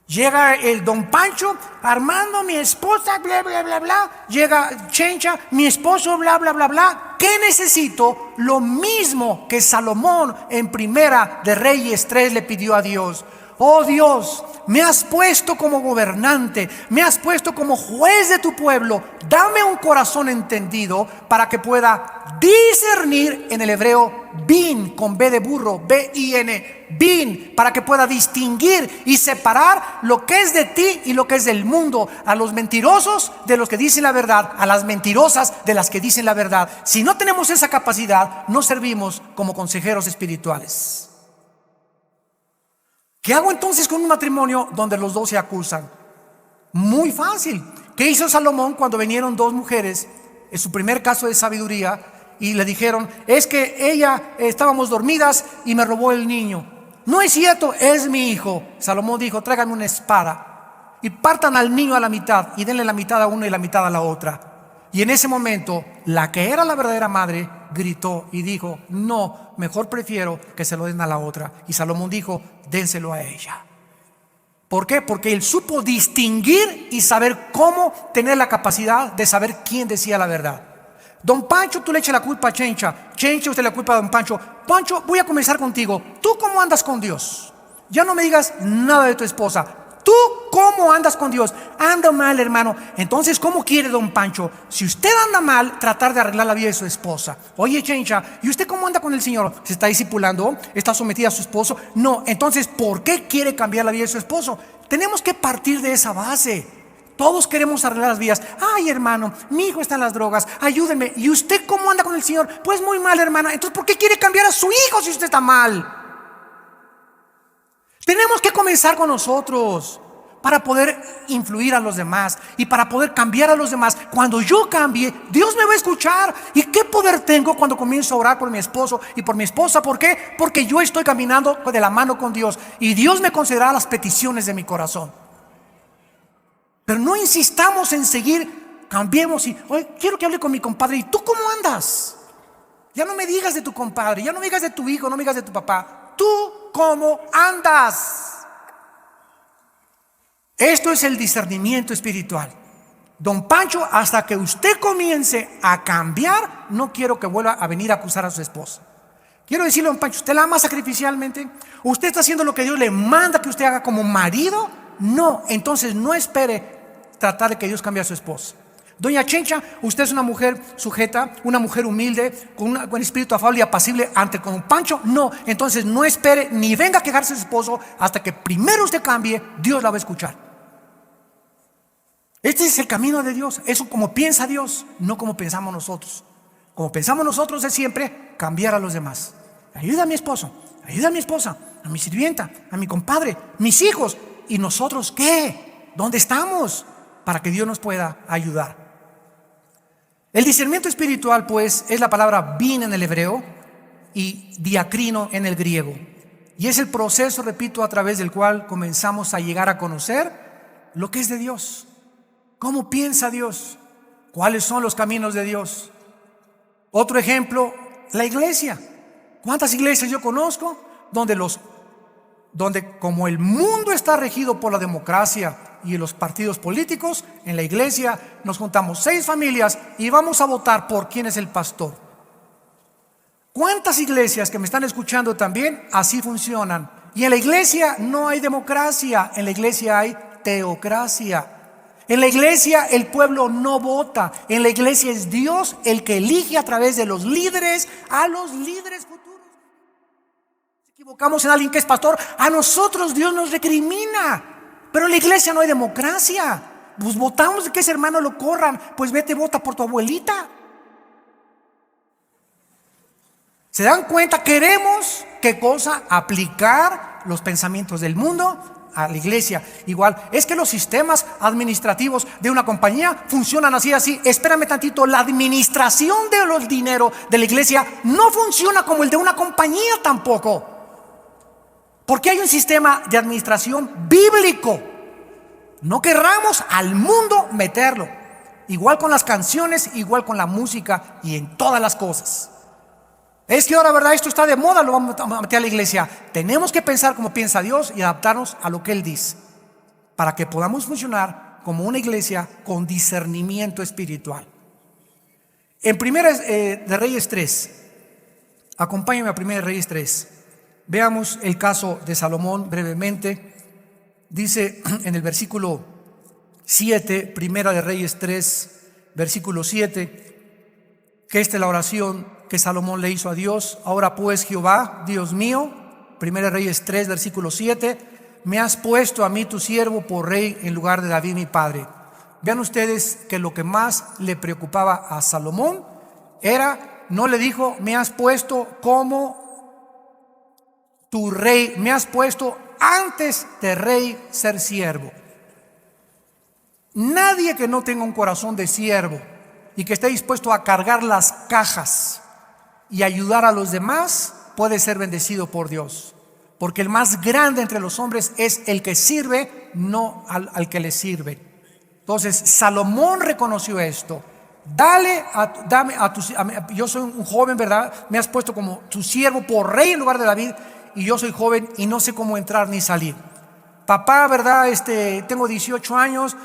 Llega el don Pancho, Armando, mi esposa, bla, bla, bla, bla. Llega Chencha, mi esposo, bla, bla, bla, bla. ¿Qué necesito? Lo mismo que Salomón en Primera de Reyes 3 le pidió a Dios. Oh Dios, me has puesto como gobernante, me has puesto como juez de tu pueblo. Dame un corazón entendido para que pueda discernir, en el hebreo bin, con B de burro, B-I-N, bin, para que pueda distinguir y separar lo que es de ti y lo que es del mundo, a los mentirosos de los que dicen la verdad, a las mentirosas de las que dicen la verdad. Si no tenemos esa capacidad, no servimos como consejeros espirituales. ¿Qué hago entonces con un matrimonio donde los dos se acusan? Muy fácil. ¿Qué hizo Salomón cuando vinieron dos mujeres en su primer caso de sabiduría y le dijeron, es que estábamos dormidas y me robó el niño? No es cierto, es mi hijo. Salomón dijo, tráiganme una espada y partan al niño a la mitad y denle la mitad a una y la mitad a la otra. Y en ese momento, la que era la verdadera madre gritó y dijo, no, mejor prefiero que se lo den a la otra. Y Salomón dijo, dénselo a ella. ¿Por qué? Porque él supo distinguir y saber cómo tener la capacidad de saber quién decía la verdad. Don Pancho, tú le echas la culpa a Chencha. Chencha, usted le culpa a don Pancho. Pancho, voy a comenzar contigo. ¿Tú cómo andas con Dios? Ya no me digas nada de tu esposa. ¿Tú cómo andas con Dios? Anda mal, hermano. Entonces, ¿cómo quiere don Pancho? Si usted anda mal, tratar de arreglar la vida de su esposa. Oye, Chencha, ¿y usted cómo anda con el Señor? ¿Se está discipulando? ¿Está sometida a su esposo? No. Entonces, ¿por qué quiere cambiar la vida de su esposo? Tenemos que partir de esa base. Todos queremos arreglar las vidas. Ay, hermano, mi hijo está en las drogas, ayúdenme. ¿Y usted cómo anda con el Señor? Pues muy mal, hermana. Entonces, ¿por qué quiere cambiar a su hijo si usted está mal? Tenemos que comenzar con nosotros para poder influir a los demás y para poder cambiar a los demás. Cuando yo cambie, Dios me va a escuchar. ¿Y qué poder tengo cuando comienzo a orar por mi esposo y por mi esposa? ¿Por qué? Porque yo estoy caminando de la mano con Dios y Dios me concederá las peticiones de mi corazón. Pero no insistamos en seguir, cambiemos y, oye, quiero que hable con mi compadre. ¿Y tú cómo andas? Ya no me digas de tu compadre, ya no me digas de tu hijo, no me digas de tu papá. ¿Tú cómo andas? Esto es el discernimiento espiritual. Don Pancho, hasta que usted comience a cambiar, no quiero que vuelva a venir a acusar a su esposa. Quiero decirle, don Pancho, ¿usted la ama sacrificialmente? ¿Usted está haciendo lo que Dios le manda que usted haga como marido? No, entonces no espere tratar de que Dios cambie a su esposa. Doña Chencha, usted es una mujer sujeta, una mujer humilde, con un espíritu afable y apacible ante con Pancho. No, entonces no espere ni venga a quejarse de su esposo hasta que primero usted cambie. Dios la va a escuchar. Este es el camino de Dios. Eso como piensa Dios, no como pensamos nosotros. Como pensamos nosotros es siempre cambiar a los demás. Ayuda a mi esposo, ayuda a mi esposa, a mi sirvienta, a mi compadre, mis hijos. ¿Y nosotros qué? ¿Dónde estamos? Para que Dios nos pueda ayudar. El discernimiento espiritual, pues, es la palabra bin en el hebreo y diacrino en el griego. Y es el proceso, repito, a través del cual comenzamos a llegar a conocer lo que es de Dios. ¿Cómo piensa Dios? ¿Cuáles son los caminos de Dios? Otro ejemplo, la iglesia. ¿Cuántas iglesias yo conozco donde como el mundo está regido por la democracia y los partidos políticos, en la iglesia nos juntamos 6 familias y vamos a votar por quién es el pastor? ¿Cuántas iglesias que me están escuchando también así funcionan? Y en la iglesia no hay democracia, en la iglesia hay teocracia. En la iglesia el pueblo no vota, en la iglesia es Dios el que elige a través de los líderes a los líderes futuros. Si equivocamos en alguien que es pastor, a nosotros Dios nos recrimina. Pero en la iglesia no hay democracia. Pues votamos de que ese hermano lo corran. Pues vete, vota por tu abuelita. ¿Se dan cuenta? Queremos, ¿qué cosa? Aplicar los pensamientos del mundo a la iglesia. Igual, es que los sistemas administrativos de una compañía funcionan así. Espérame tantito, la administración de los dineros de la iglesia no funciona como el de una compañía tampoco. Porque hay un sistema de administración bíblico. No querramos al mundo meterlo. Igual con las canciones, igual con la música y en todas las cosas. Es que ahora, ¿verdad? Esto está de moda, lo vamos a meter a la iglesia. Tenemos que pensar como piensa Dios y adaptarnos a lo que Él dice, para que podamos funcionar como una iglesia con discernimiento espiritual. En Primera de Reyes 3, acompáñame a Primera de Reyes 3. Veamos el caso de Salomón brevemente. Dice en el versículo 7, Primera de Reyes 3, versículo 7, que esta es la oración que Salomón le hizo a Dios. Ahora pues, Jehová, Dios mío, Primera de Reyes 3, versículo 7, me has puesto a mí tu siervo por rey en lugar de David mi padre. Vean ustedes que lo que más le preocupaba a Salomón era, no le dijo, me has puesto como tu rey, me has puesto antes de rey ser siervo. Nadie que no tenga un corazón de siervo y que esté dispuesto a cargar las cajas y ayudar a los demás puede ser bendecido por Dios. Porque el más grande entre los hombres es el que sirve, no al que le sirve. Entonces Salomón reconoció esto. Yo soy un joven, ¿verdad? Me has puesto como tu siervo por rey en lugar de David, y yo soy joven y no sé cómo entrar ni salir. Papá, ¿verdad? Tengo 18 años,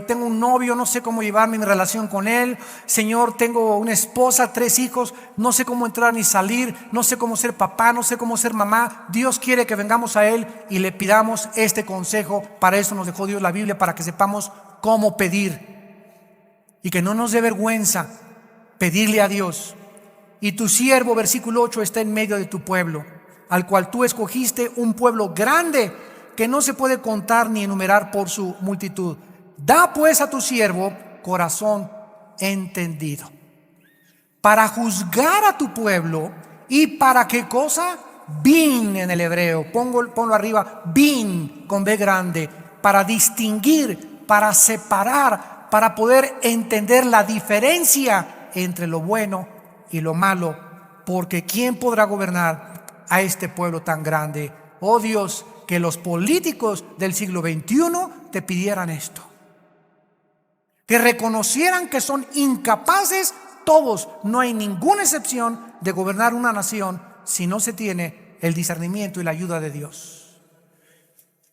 tengo un novio, no sé cómo llevarme mi relación con él. Señor, tengo una esposa, 3 hijos, no sé cómo entrar ni salir, no sé cómo ser papá, no sé cómo ser mamá. Dios quiere que vengamos a Él y le pidamos este consejo. Para eso nos dejó Dios la Biblia, para que sepamos cómo pedir y que no nos dé vergüenza pedirle a Dios. Y tu siervo, versículo 8, está en medio de tu pueblo, al cual tú escogiste, un pueblo grande que no se puede contar ni enumerar por su multitud. Da pues a tu siervo corazón entendido para juzgar a tu pueblo. ¿Y para qué cosa? Bin en el hebreo, ponlo arriba, bin con B grande, para distinguir, para separar, para poder entender la diferencia entre lo bueno y lo malo. Porque ¿quién podrá gobernar a este pueblo tan grande? Oh Dios, que los políticos del siglo XXI te pidieran esto. que reconocieran que son incapaces todos, no hay ninguna excepción, de gobernar una nación si no se tiene el discernimiento y la ayuda de Dios.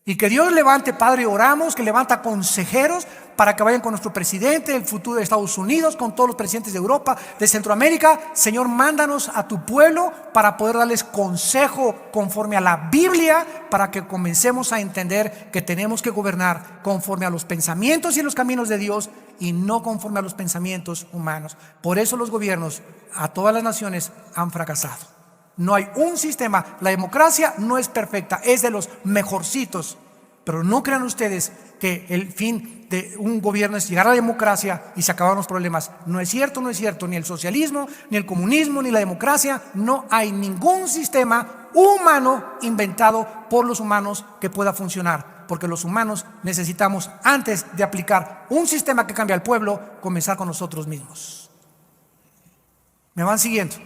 Y que Dios levante, Padre, oramos, que levanta consejeros para que vayan con nuestro presidente, el futuro de Estados Unidos, con todos los presidentes de Europa, de Centroamérica. Señor, mándanos a tu pueblo para poder darles consejo conforme a la Biblia, para que comencemos a entender que tenemos que gobernar conforme a los pensamientos y los caminos de Dios y no conforme a los pensamientos humanos. Por eso los gobiernos a todas las naciones han fracasado. No hay un sistema, la democracia no es perfecta, es de los mejorcitos, pero no crean ustedes que el fin de un gobierno es llegar a la democracia y se acaban los problemas. No es cierto, no es cierto, ni el socialismo, ni el comunismo, ni la democracia. No hay ningún sistema humano inventado por los humanos que pueda funcionar, porque los humanos necesitamos, antes de aplicar un sistema que cambie al pueblo, comenzar con nosotros mismos. ¿Me van siguiendo?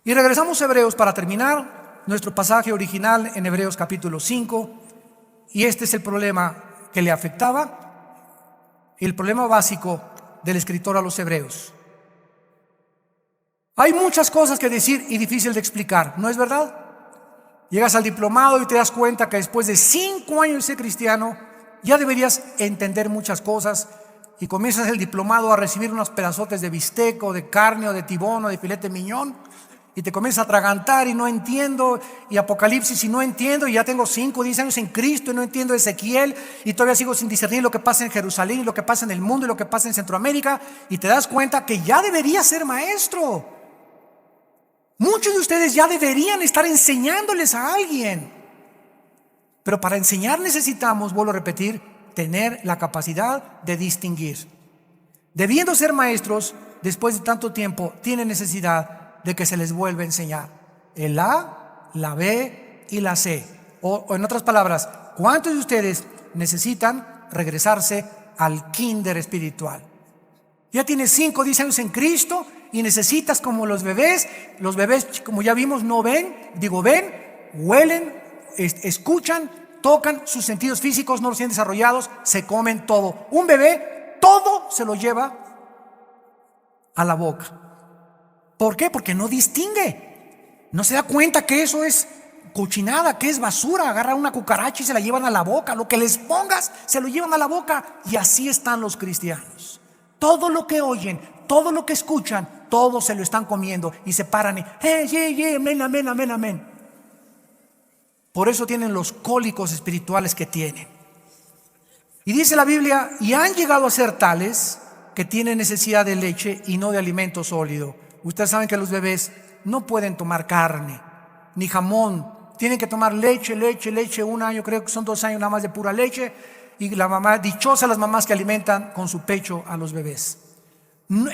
Y regresamos a Hebreos para terminar nuestro pasaje original en Hebreos capítulo 5. Y este es el problema que le afectaba, el problema básico del escritor a los Hebreos. Hay muchas cosas que decir y difícil de explicar, ¿no es verdad? Llegas al diplomado y te das cuenta que después de 5 años de ser cristiano ya deberías entender muchas cosas, y comienzas el diplomado a recibir unos pedazotes de bistec o de carne o de tibón o de filete miñón, y te comienzas a atragantar y no entiendo, y Apocalipsis y no entiendo, y ya tengo 5 o 10 años en Cristo y no entiendo Ezequiel, y todavía sigo sin discernir lo que pasa en Jerusalén y lo que pasa en el mundo y lo que pasa en Centroamérica, y te das cuenta que ya deberías ser maestro. Muchos de ustedes ya deberían estar enseñándoles a alguien, pero para enseñar necesitamos, vuelvo a repetir, tener la capacidad de distinguir. Debiendo ser maestros, después de tanto tiempo, tienen necesidad de que se les vuelva a enseñar el A, la B y la C. O en otras palabras, ¿cuántos de ustedes necesitan regresarse al kinder espiritual? Ya tienes 5 o 10 años en Cristo y necesitas, como los bebés, como ya vimos, no ven, ven, huelen, escuchan, tocan, sus sentidos físicos no los tienen desarrollados, se comen todo. Un bebé todo se lo lleva a la boca. ¿Por qué? Porque no distingue, no se da cuenta que eso es cochinada, que es basura. Agarra una cucaracha y se la llevan a la boca. Lo que les pongas se lo llevan a la boca. Y así están los cristianos. Todo lo que oyen, todo lo que escuchan, todo se lo están comiendo y se paran y amén, amén, amén, amén. Por eso tienen los cólicos espirituales que tienen. Y dice la Biblia, y han llegado a ser tales que tienen necesidad de leche y no de alimento sólido. Ustedes saben que los bebés no pueden tomar carne ni jamón, tienen que tomar leche, 1 año, creo que son 2 años nada más de pura leche. Y la mamá, dichosas las mamás que alimentan con su pecho a los bebés.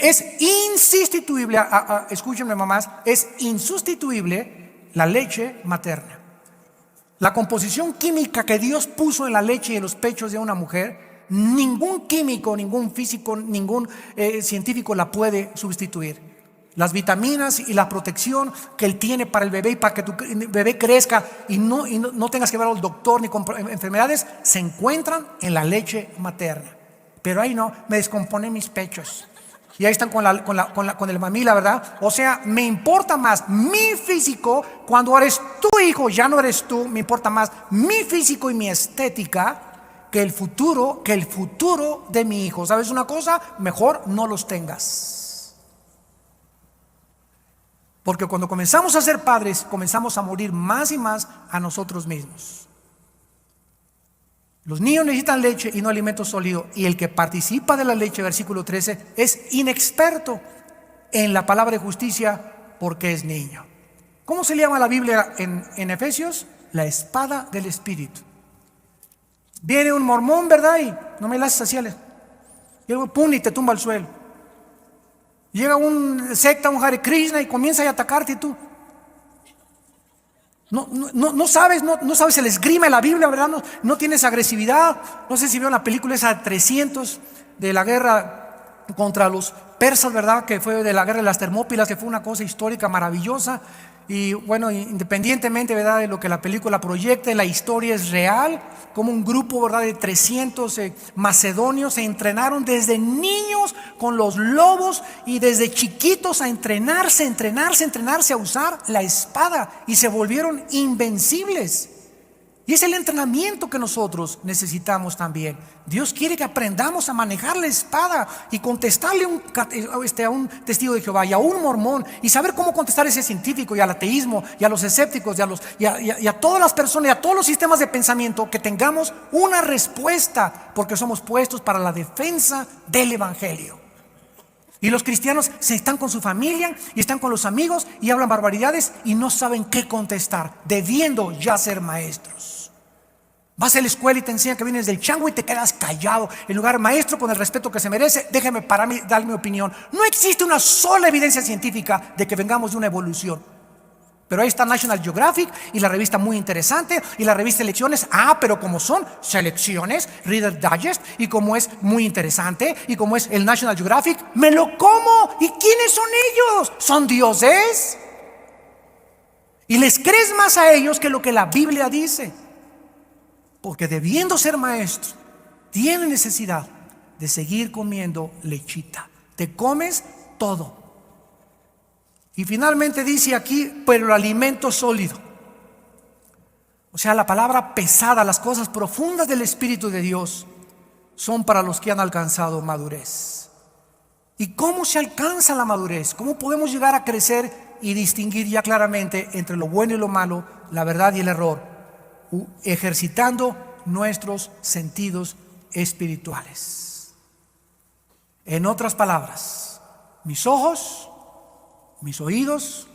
Es insustituible, escúchenme mamás, es insustituible la leche materna. La composición química que Dios puso en la leche y en los pechos de una mujer, ningún químico, ningún físico, ningún científico la puede sustituir. Las vitaminas y la protección que Él tiene para el bebé y para que tu bebé crezca y no tengas que ver al doctor ni con enfermedades, se encuentran en la leche materna. Pero ahí no, me descompone mis pechos. Y ahí están con el mamila, ¿verdad? O sea, me importa más mi físico. Cuando eres tu hijo, ya no eres tú. Me importa más mi físico y mi estética que el futuro de mi hijo. ¿Sabes una cosa? Mejor no los tengas. Porque cuando comenzamos a ser padres, comenzamos a morir más y más a nosotros mismos. Los niños necesitan leche y no alimento sólido. Y el que participa de la leche, versículo 13, es inexperto en la palabra de justicia porque es niño. ¿Cómo se le llama la Biblia en Efesios? La espada del Espíritu. Viene un mormón, ¿verdad? Y no me la haces así, y luego pum, y te tumba al suelo. Llega un secta, un Hare Krishna y comienza a atacarte y tú no sabes el esgrima de la Biblia, ¿verdad? No tienes agresividad. No sé si vieron la película esa 300 de la guerra contra los persas, ¿verdad? Que fue de la guerra de las Termópilas, que fue una cosa histórica maravillosa. Y bueno, independientemente, ¿verdad?, de lo que la película proyecte, la historia es real. Como un grupo, ¿verdad?, de 300 macedonios se entrenaron desde niños con los lobos y desde chiquitos a entrenarse a usar la espada, y se volvieron invencibles. Y es el entrenamiento que nosotros necesitamos también. Dios quiere que aprendamos a manejar la espada y contestarle a un testigo de Jehová y a un mormón, y saber cómo contestar a ese científico y al ateísmo y a los escépticos y a todas las personas y a todos los sistemas de pensamiento, que tengamos una respuesta, porque somos puestos para la defensa del evangelio. Y los cristianos están con su familia y están con los amigos y hablan barbaridades y no saben qué contestar, debiendo ya ser maestros. Vas a la escuela y te enseñan que vienes del chango y te quedas callado. En lugar, maestro, con el respeto que se merece, déjeme pararme y dar mi opinión. No existe una sola evidencia científica de que vengamos de una evolución. Pero ahí está National Geographic y la revista muy interesante y la revista Elecciones. Pero como son selecciones, Reader Digest, y como es muy interesante y como es el National Geographic, me lo como. ¿Y quiénes son ellos? ¿Son dioses? Y les crees más a ellos que lo que la Biblia dice. Porque debiendo ser maestro, tiene necesidad de seguir comiendo lechita. Te comes todo. Y finalmente dice aquí, pero el alimento sólido, o sea, la palabra pesada, las cosas profundas del Espíritu de Dios, son para los que han alcanzado madurez. ¿Y cómo se alcanza la madurez? ¿Cómo podemos llegar a crecer y distinguir ya claramente entre lo bueno y lo malo, la verdad y el error? Ejercitando nuestros sentidos espirituales. En otras palabras, mis ojos, mis oídos,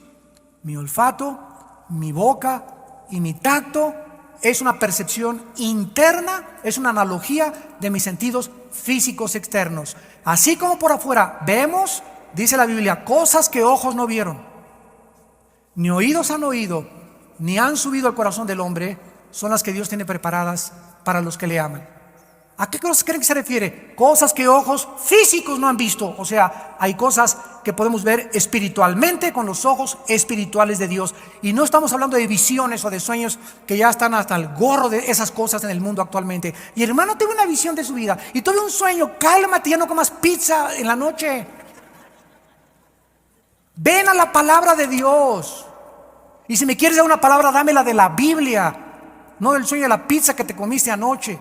mi olfato, mi boca y mi tacto es una percepción interna, es una analogía de mis sentidos físicos externos. Así como por afuera vemos, dice la Biblia, cosas que ojos no vieron, ni oídos han oído, ni han subido al corazón del hombre, son las que Dios tiene preparadas para los que le aman. ¿A qué cosas creen que se refiere? Cosas que ojos físicos no han visto. O sea, hay cosas que podemos ver espiritualmente con los ojos espirituales de Dios. Y no estamos hablando de visiones o de sueños que ya están hasta el gorro de esas cosas en el mundo actualmente. Y hermano, tuve una visión de su vida y tuve un sueño. Cálmate, ya no comas pizza en la noche. Ven a la palabra de Dios. Y si me quieres dar una palabra, dámela de la Biblia, no del sueño de la pizza que te comiste anoche.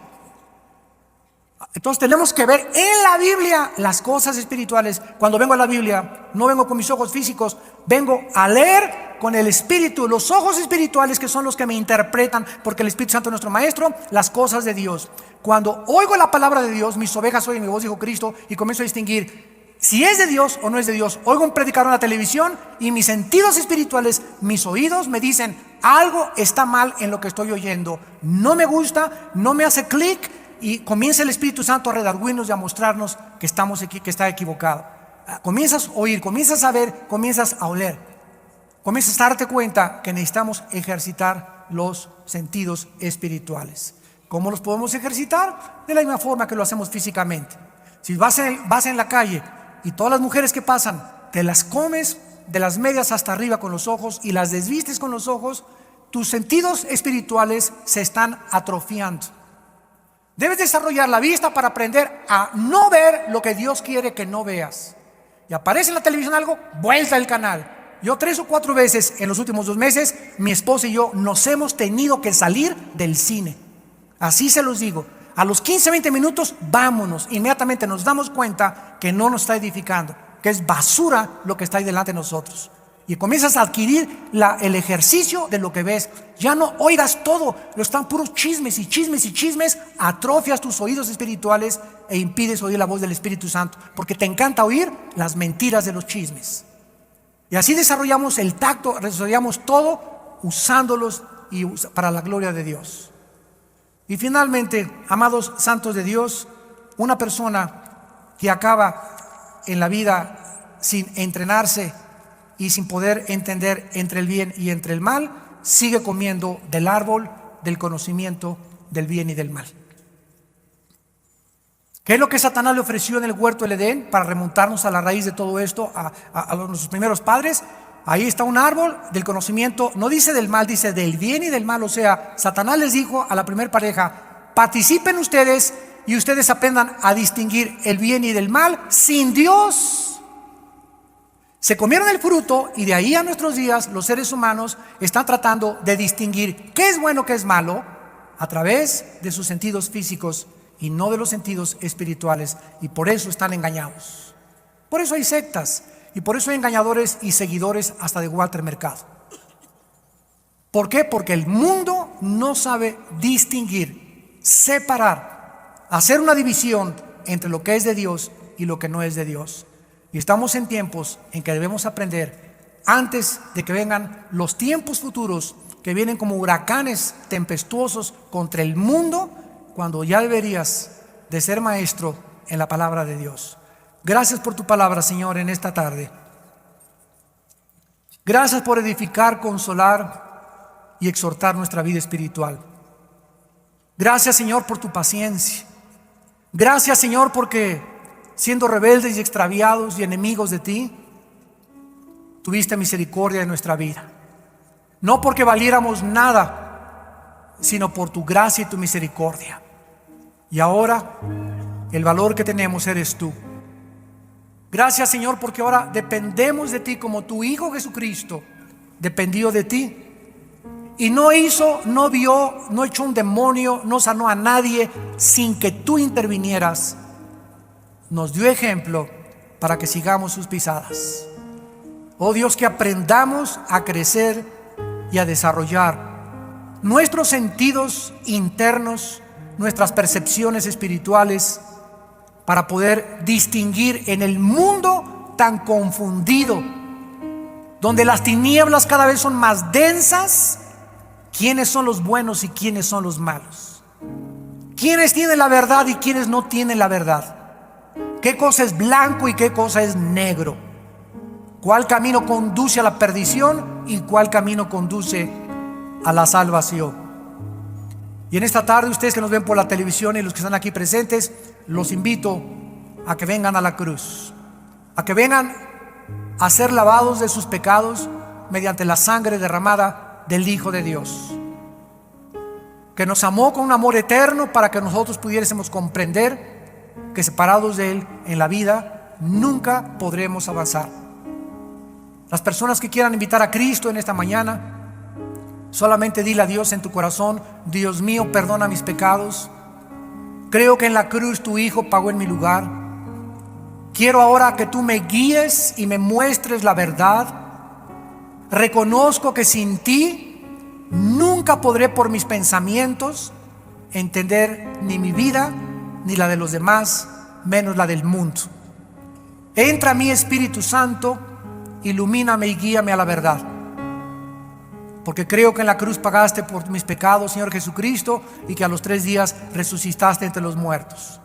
Entonces tenemos que ver en la Biblia las cosas espirituales. Cuando vengo a la Biblia, no vengo con mis ojos físicos, vengo a leer con el Espíritu, los ojos espirituales, que son los que me interpretan, porque el Espíritu Santo es nuestro maestro, las cosas de Dios. Cuando oigo la palabra de Dios, mis ovejas oyen mi voz, dijo Cristo, y comienzo a distinguir si es de Dios o no es de Dios. Oigo un predicador en la televisión y mis sentidos espirituales, mis oídos me dicen, algo está mal en lo que estoy oyendo, no me gusta, no me hace clic. Y comienza el Espíritu Santo a redarguirnos y a mostrarnos que que está equivocado. Comienzas a oír, comienzas a ver, comienzas a oler. Comienzas a darte cuenta que necesitamos ejercitar los sentidos espirituales. ¿Cómo los podemos ejercitar? De la misma forma que lo hacemos físicamente. Si vas en la calle y todas las mujeres que pasan, te las comes de las medias hasta arriba con los ojos y las desvistes con los ojos, tus sentidos espirituales se están atrofiando. Debes desarrollar la vista para aprender a no ver lo que Dios quiere que no veas. Y aparece en la televisión algo, vuelta el canal. Yo 3 o 4 veces en los últimos 2 meses, mi esposa y yo nos hemos tenido que salir del cine. Así se los digo. A los 15, 20 minutos, vámonos. Inmediatamente nos damos cuenta que no nos está edificando, que es basura lo que está ahí delante de nosotros. Y comienzas a adquirir el ejercicio de lo que ves. Ya no oigas todo, lo están puros chismes y chismes y chismes. Atrofias tus oídos espirituales e impides oír la voz del Espíritu Santo, porque te encanta oír las mentiras de los chismes. Y así desarrollamos el tacto, desarrollamos todo usándolos para la gloria de Dios. Y finalmente, amados santos de Dios, una persona que acaba en la vida sin entrenarse y sin poder entender entre el bien y entre el mal, sigue comiendo del árbol del conocimiento del bien y del mal. ¿Qué es lo que Satanás le ofreció en el huerto del Edén para remontarnos a la raíz de todo esto, a nuestros primeros padres? Ahí está un árbol del conocimiento, no dice del mal, dice del bien y del mal. O sea, Satanás les dijo a la primer pareja: participen ustedes y ustedes aprendan a distinguir el bien y del mal sin Dios. Se comieron el fruto y de ahí a nuestros días los seres humanos están tratando de distinguir qué es bueno, qué es malo, a través de sus sentidos físicos y no de los sentidos espirituales, y por eso están engañados. Por eso hay sectas y por eso hay engañadores y seguidores hasta de Walter Mercado. ¿Por qué? Porque el mundo no sabe distinguir, separar, hacer una división entre lo que es de Dios y lo que no es de Dios. Y estamos en tiempos en que debemos aprender, antes de que vengan los tiempos futuros que vienen como huracanes tempestuosos contra el mundo, cuando ya deberías de ser maestro en la palabra de Dios. Gracias por tu palabra, Señor, en esta tarde. Gracias por edificar, consolar y exhortar nuestra vida espiritual. Gracias, Señor, por tu paciencia. Gracias, Señor, porque siendo rebeldes y extraviados y enemigos de ti, tuviste misericordia de nuestra vida. No porque valiéramos nada, sino por tu gracia y tu misericordia. Y ahora el valor que tenemos eres tú. Gracias, Señor, porque ahora dependemos de ti, como tu Hijo Jesucristo dependió de ti. Y no hizo, no vio, no echó un demonio, no sanó a nadie sin que tú intervinieras. Nos dio ejemplo para que sigamos sus pisadas. Oh Dios, que aprendamos a crecer y a desarrollar nuestros sentidos internos, nuestras percepciones espirituales, para poder distinguir en el mundo tan confundido, donde las tinieblas cada vez son más densas, quiénes son los buenos y quiénes son los malos, quiénes tienen la verdad y quiénes no tienen la verdad, qué cosa es blanco y qué cosa es negro, cuál camino conduce a la perdición y cuál camino conduce a la salvación. Y en esta tarde, ustedes que nos ven por la televisión y los que están aquí presentes, los invito a que vengan a la cruz, a que vengan a ser lavados de sus pecados mediante la sangre derramada del Hijo de Dios, que nos amó con un amor eterno para que nosotros pudiésemos comprender que separados de Él en la vida nunca podremos avanzar. Las personas que quieran invitar a Cristo en esta mañana, solamente dile a Dios en tu corazón: Dios mío, perdona mis pecados. Creo que en la cruz tu Hijo pagó en mi lugar. Quiero ahora que tú me guíes y me muestres la verdad. Reconozco que sin ti nunca podré por mis pensamientos entender ni mi vida ni la de los demás, menos la del mundo. Entra a mí, Espíritu Santo, ilumíname y guíame a la verdad. Porque creo que en la cruz pagaste por mis pecados, Señor Jesucristo, y que a los 3 días resucitaste entre los muertos.